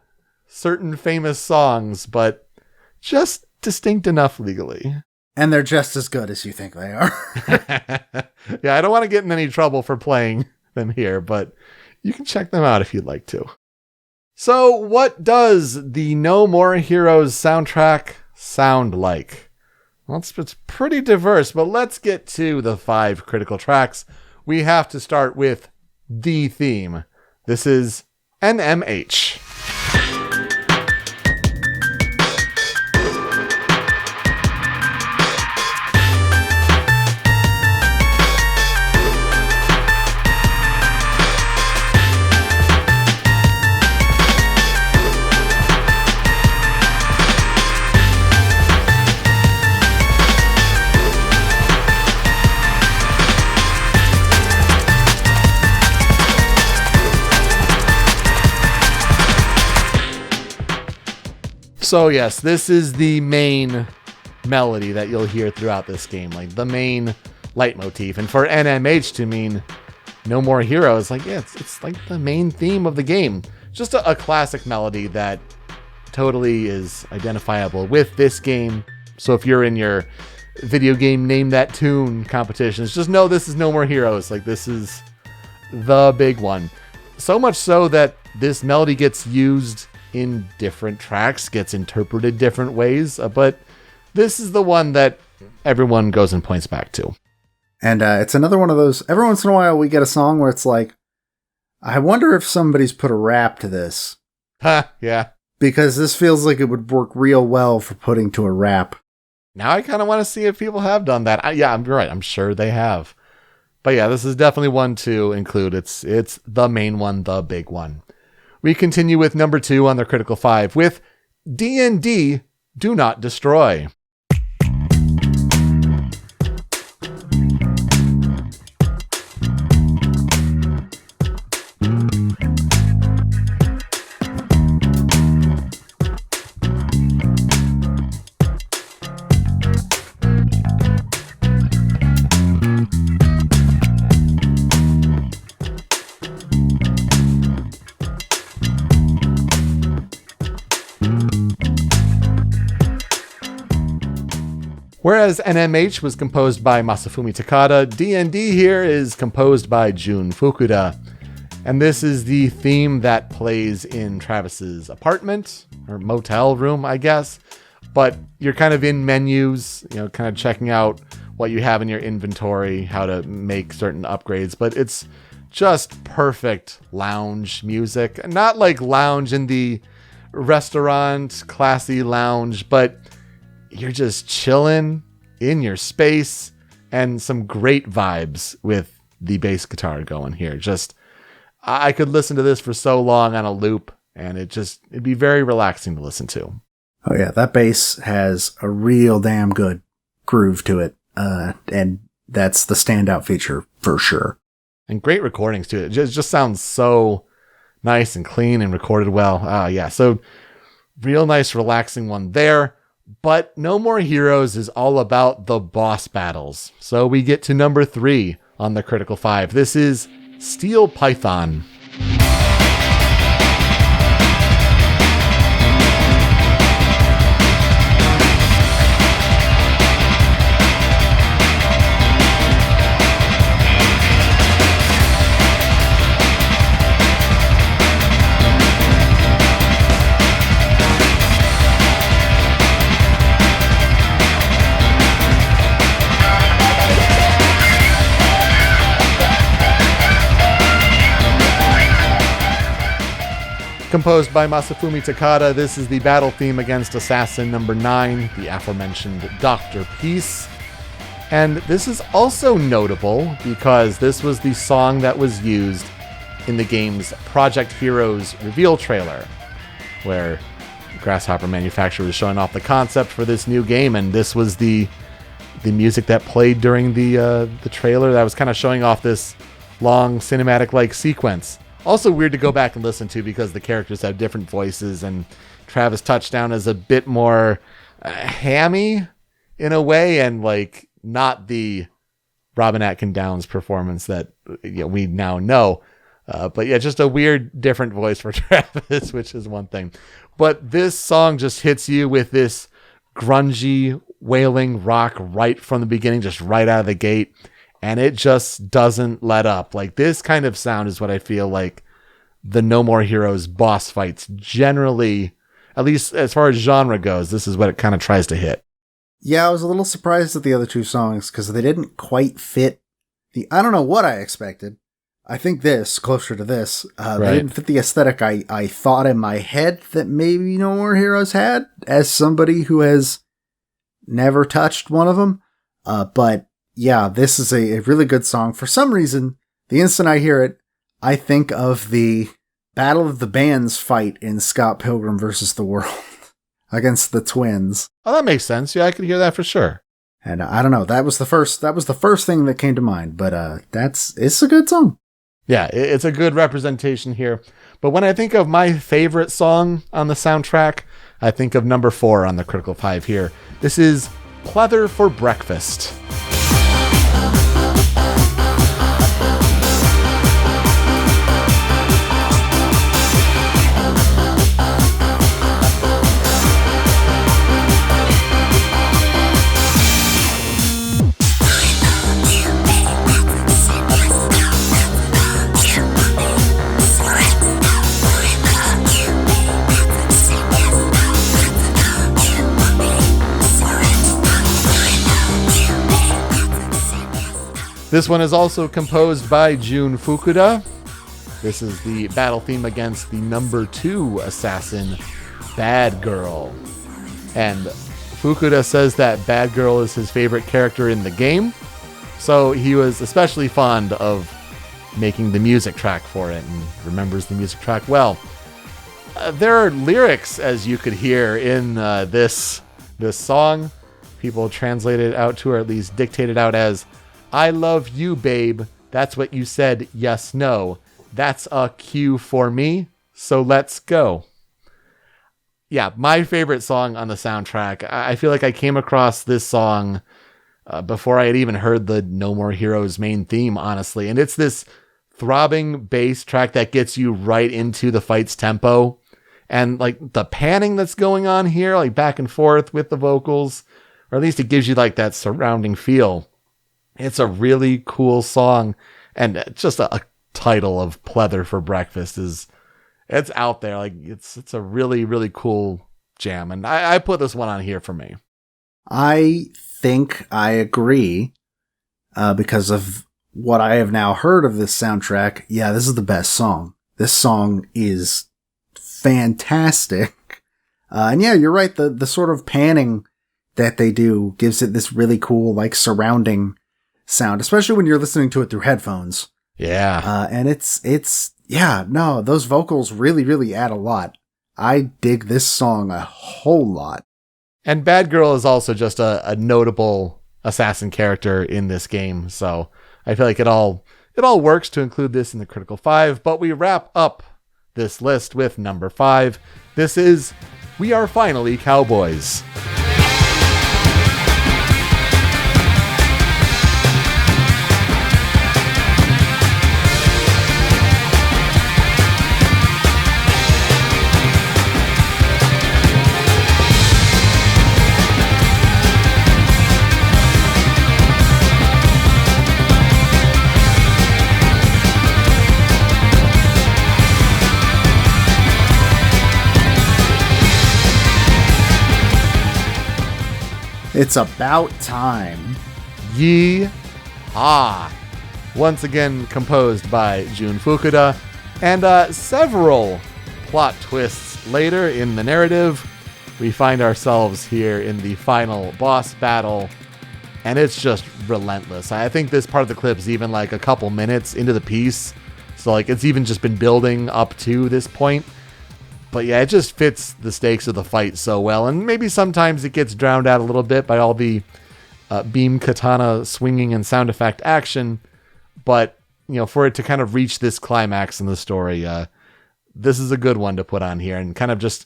certain famous songs, but just distinct enough legally. And they're just as good as you think they are. Yeah, I don't want to get in any trouble for playing them here, but you can check them out if you'd like to. So what does the No More Heroes soundtrack sound like? Well, it's pretty diverse, but let's get to the 5 critical tracks. We have to start with the theme. This is NMH. So yes, this is the main melody that you'll hear throughout this game, like the main leitmotif. And for NMH to mean No More Heroes, like, yeah, it's like the main theme of the game. Just a classic melody that totally is identifiable with this game. So if you're in your video game Name That Tune competitions, just know this is No More Heroes. Like, this is the big one. So much so that this melody gets used in different tracks, gets interpreted different ways, but this is the one that everyone goes and points back to. And it's another one of those, every once in a while we get a song where it's like, I wonder if somebody's put a rap to this. Yeah. Because this feels like it would work real well for putting to a rap. Now I kind of want to see if people have done that. Yeah, I'm right. I'm sure they have. But yeah, this is definitely one to include. It's the main one, the big one. We continue with number 2 on the Critical 5 with D&D Do Not Destroy. Whereas NMH was composed by Masafumi Takada, D&D here is composed by Jun Fukuda. And this is the theme that plays in Travis's apartment, or motel room, I guess. But you're kind of in menus, you know, kind of checking out what you have in your inventory, how to make certain upgrades. But it's just perfect lounge music. Not like lounge in the restaurant, classy lounge, but you're just chilling in your space, and some great vibes with the bass guitar going here. Just, I could listen to this for so long on a loop, and it'd be very relaxing to listen to. Oh yeah, that bass has a real damn good groove to it. And that's the standout feature for sure. And great recordings too. It just sounds so nice and clean and recorded well. Yeah, so real nice, relaxing one there. But No More Heroes is all about the boss battles. So we get to number 3 on the Critical 5. This is Steel Python. Composed by Masafumi Takada, this is the battle theme against Assassin number 9, the aforementioned Dr. Peace. And this is also notable because this was the song that was used in the game's Project Heroes reveal trailer, where Grasshopper Manufacturer was showing off the concept for this new game, and this was the music that played during the trailer that was kind of showing off this long cinematic-like sequence. Also weird to go back and listen to because the characters have different voices, and Travis Touchdown is a bit more hammy in a way, and like not the Robin Atkin Downs performance that we now know. But yeah, just a weird, different voice for Travis, which is one thing. But this song just hits you with this grungy, wailing rock right from the beginning, just right out of the gate. And it just doesn't let up. Like, this kind of sound is what I feel like the No More Heroes boss fights generally, at least as far as genre goes, this is what it kind of tries to hit. Yeah, I was a little surprised at the other two songs because they didn't quite fit I don't know what I expected. I think closer to this, right. They didn't fit the aesthetic I thought in my head that maybe No More Heroes had, as somebody who has never touched one of them. But yeah, this is a really good song. For some reason, the instant I hear it, I think of the Battle of the Bands fight in Scott Pilgrim vs. the World against the twins. Oh, that makes sense. Yeah, I could hear that for sure. And I don't know, that was the first thing that came to mind, but it's a good song. Yeah, it's a good representation here. But when I think of my favorite song on the soundtrack, I think of number 4 on the Critical 5 here. This is Pleather for Breakfast. This one is also composed by Jun Fukuda. This is the battle theme against the number 2 assassin, Bad Girl. And Fukuda says that Bad Girl is his favorite character in the game, so he was especially fond of making the music track for it and remembers the music track well. There are lyrics, as you could hear, in this song. People translate it out to, or at least dictate it out as, I love you, babe. That's what you said, yes, no. That's a cue for me, so let's go. Yeah, my favorite song on the soundtrack. I feel like I came across this song before I had even heard the No More Heroes main theme, honestly. And it's this throbbing bass track that gets you right into the fight's tempo. And like the panning that's going on here, like back and forth with the vocals, or at least it gives you like that surrounding feel. It's a really cool song, and just a title of Pleather for Breakfast it's out there. Like it's a really, really cool jam, and I put this one on here for me. I think I agree, because of what I have now heard of this soundtrack. Yeah, this is the best song. This song is fantastic. And yeah, you're right. The sort of panning that they do gives it this really cool, like, surrounding sound, especially when you're listening to it through headphones. Yeah. And those vocals really, really add a lot. I dig this song a whole lot. And Bad Girl is also just a notable assassin character in this game, so I feel like it all works to include this in the Critical 5, but we wrap up this list with number 5. This is We Are Finally Cowboys. It's about time. Yee-haw. Once again composed by Jun Fukuda, and several plot twists later in the narrative, we find ourselves here in the final boss battle, and it's just relentless. I think this part of the clip is even like a couple minutes into the piece, so like it's even just been building up to this point. But yeah, it just fits the stakes of the fight so well, and maybe sometimes it gets drowned out a little bit by all the beam katana swinging and sound effect action. But, you know, for it to kind of reach this climax in the story, this is a good one to put on here, and kind of just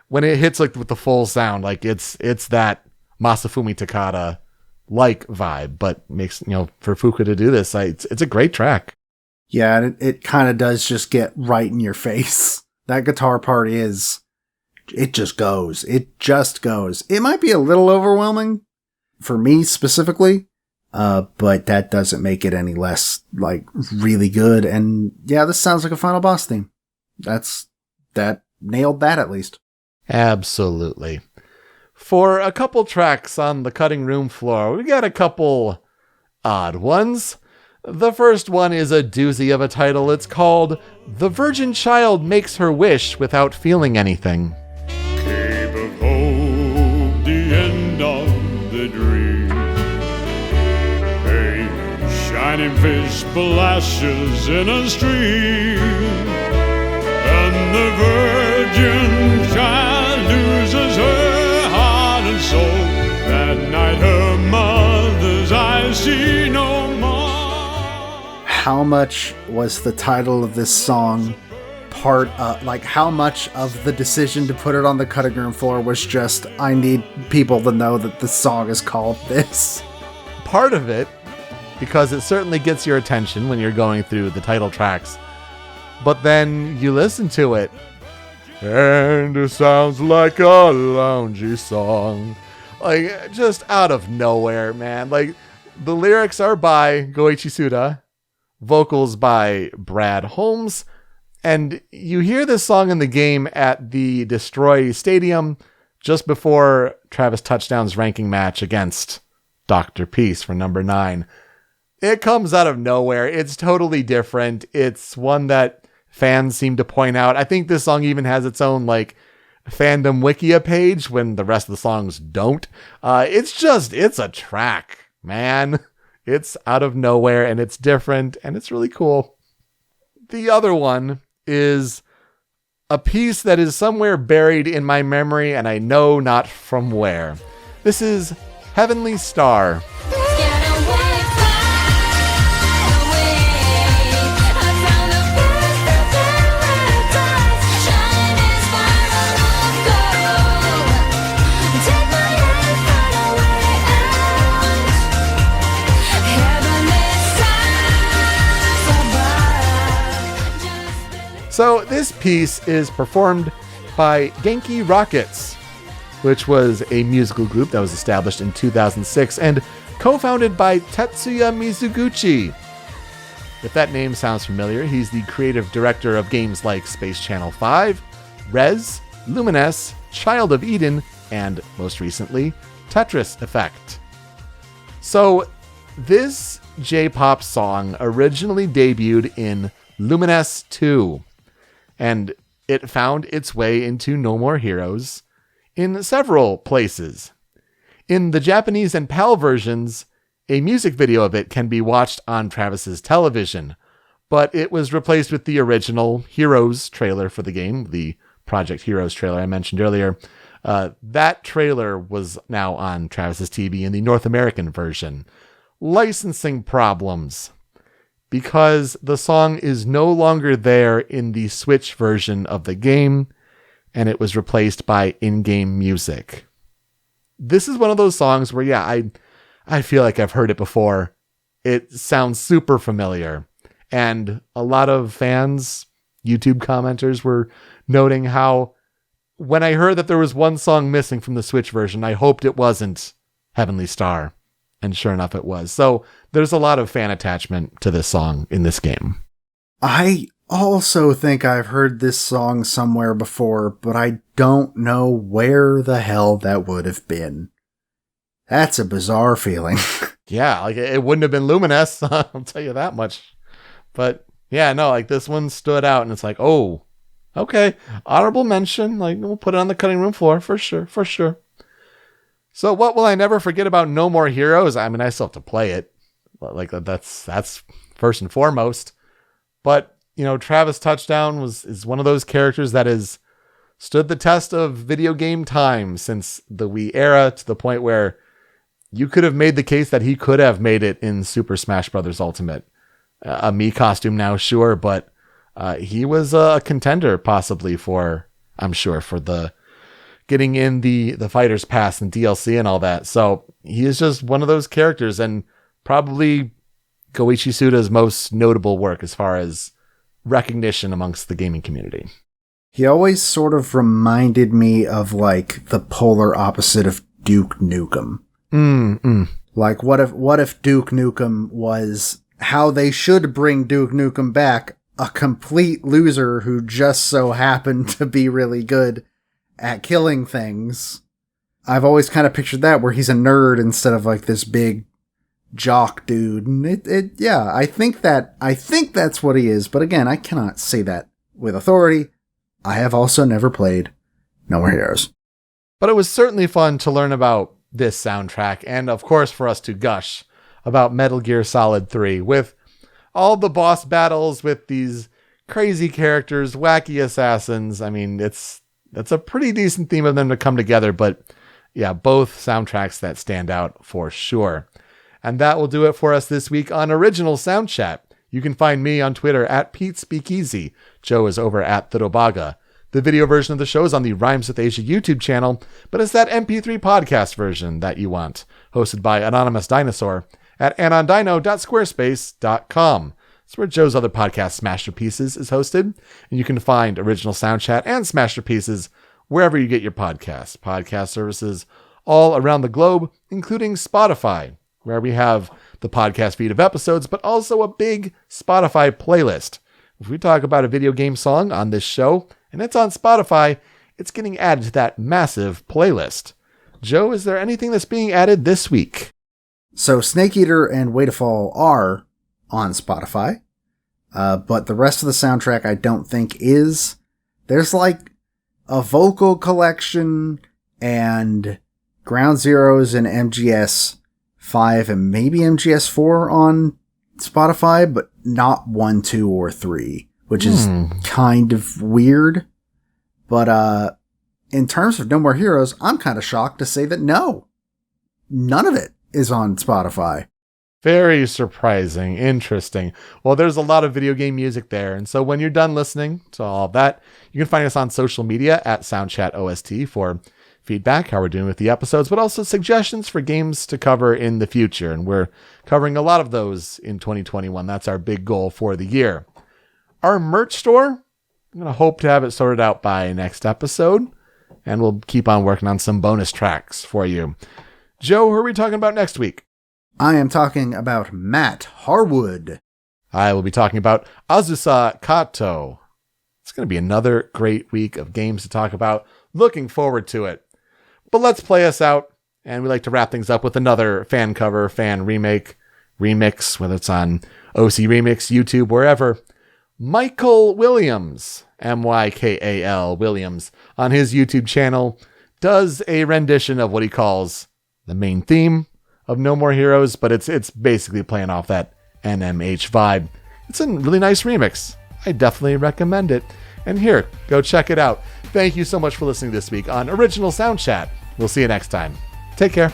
when it hits like with the full sound, like it's that Masafumi Takada like vibe, but makes, you know, for Fuku to do this, it's a great track. Yeah, and it kind of does just get right in your face. That guitar part it just goes. It just goes. It might be a little overwhelming for me specifically, but that doesn't make it any less, like, really good. And yeah, this sounds like a final boss theme. That nailed that at least. Absolutely. For a couple tracks on the cutting room floor, we got a couple odd ones. The first one is a doozy of a title. It's called The Virgin Child Makes Her Wish Without Feeling Anything. Cape of Hope, the end of the dream. A shining fish splashes in a stream, and the virgin child loses her heart and soul. That night her mother's eyes see no more. How much was the title of this song part, like how much of the decision to put it on the cutting room floor was just, I need people to know that the song is called this. Part of it, because it certainly gets your attention when you're going through the title tracks. But then you listen to it, and it sounds like a loungy song. Like, just out of nowhere, man. Like, the lyrics are by Goichi Suda, vocals by Brad Holmes, and you hear this song in the game at the Destroy Stadium just before Travis Touchdown's ranking match against Dr. Peace for number 9. It comes out of nowhere. It's totally different. It's one that fans seem to point out. I think this song even has its own, like, fandom Wikia page when the rest of the songs don't. It's a track, man. It's out of nowhere, and it's different, and it's really cool. The other one is a piece that is somewhere buried in my memory, and I know not from where. This is Heavenly Star. So this piece is performed by Genki Rockets, which was a musical group that was established in 2006 and co-founded by Tetsuya Mizuguchi. If that name sounds familiar, he's the creative director of games like Space Channel 5, Rez, Lumines, Child of Eden, and most recently, Tetris Effect. So this J-pop song originally debuted in Lumines 2. And it found its way into No More Heroes in several places. In the Japanese and PAL versions, a music video of it can be watched on Travis's television, but it was replaced with the original Heroes trailer for the game, the Project Heroes trailer I mentioned earlier. That trailer was now on Travis's TV in the North American version. Licensing problems, because the song is no longer there in the Switch version of the game, and it was replaced by in-game music. This is one of those songs where, yeah, I feel like I've heard it before. It sounds super familiar. And a lot of fans, YouTube commenters, were noting how when I heard that there was one song missing from the Switch version, I hoped it wasn't Heavenly Star. And sure enough, it was. So there's a lot of fan attachment to this song in this game. I also think I've heard this song somewhere before, but I don't know where the hell that would have been. That's a bizarre feeling. Yeah, like it wouldn't have been Lumines, I'll tell you that much. But yeah, no, like this one stood out, and it's like, oh, okay, honorable mention. Like we'll put it on the cutting room floor for sure, for sure. So what will I never forget about No More Heroes? I mean, I still have to play it. Like that's first and foremost. But, you know, Travis Touchdown is one of those characters that has stood the test of video game time since the Wii era, to the point where you could have made the case that he could have made it in Super Smash Bros. Ultimate. A Mii costume now, sure, but he was a contender possibly for, I'm sure, for the getting in the Fighter's Pass and DLC and all that. So he is just one of those characters, and probably Goichi Suda's most notable work as far as recognition amongst the gaming community. He always sort of reminded me of, like, the polar opposite of Duke Nukem. Like, what if Duke Nukem was how they should bring Duke Nukem back, a complete loser who just so happened to be really good at killing things. I've always kind of pictured that, where he's a nerd instead of like this big jock dude. And yeah, I think that's what he is. But again, I cannot say that with authority. I have also never played No More Heroes. But it was certainly fun to learn about this soundtrack, and of course for us to gush about Metal Gear Solid 3 with all the boss battles with these crazy characters, wacky assassins. I mean, that's a pretty decent theme of them to come together, but yeah, both soundtracks that stand out for sure. And that will do it for us this week on Original Soundchat. You can find me on Twitter at Pete Speakeasy. Joe is over at Thidobaga. The video version of the show is on the Rhymes with Asia YouTube channel, but it's that MP3 podcast version that you want, hosted by Anonymous Dinosaur at anondino.squarespace.com. It's where Joe's other podcast, Smasherpieces, is hosted, and you can find original Soundchat and Smasherpieces wherever you get your podcasts. Podcast services all around the globe, including Spotify, where we have the podcast feed of episodes, but also a big Spotify playlist. If we talk about a video game song on this show, and it's on Spotify, it's getting added to that massive playlist. Joe, is there anything that's being added this week? So Snake Eater and Way to Fall are on Spotify, but the rest of the soundtrack I don't think is. There's like a vocal collection and Ground Zeroes and MGS 5 and maybe MGS 4 on Spotify, but not 1, 2, or 3, which is kind of weird. But in terms of No More Heroes, I'm kind of shocked to say that no, none of it is on Spotify. Very surprising. Interesting. Well, there's a lot of video game music there. And so when you're done listening to all of that, you can find us on social media at Soundchat OST for feedback, how we're doing with the episodes, but also suggestions for games to cover in the future. And we're covering a lot of those in 2021. That's our big goal for the year. Our merch store, I'm going to hope to have it sorted out by next episode, and we'll keep on working on some bonus tracks for you. Joe, who are we talking about next week? I am talking about Matt Harwood. I will be talking about Azusa Kato. It's going to be another great week of games to talk about. Looking forward to it. But let's play us out, and we like to wrap things up with another fan cover, fan remix, whether it's on OC Remix, YouTube, wherever. Michael Williams, Mykal Williams, on his YouTube channel, does a rendition of what he calls the main theme of No More Heroes, but it's basically playing off that NMH vibe. It's a really nice remix. I definitely recommend it. And here, go check it out. Thank you so much for listening this week on Original Sound Chat. We'll see you next time. Take care.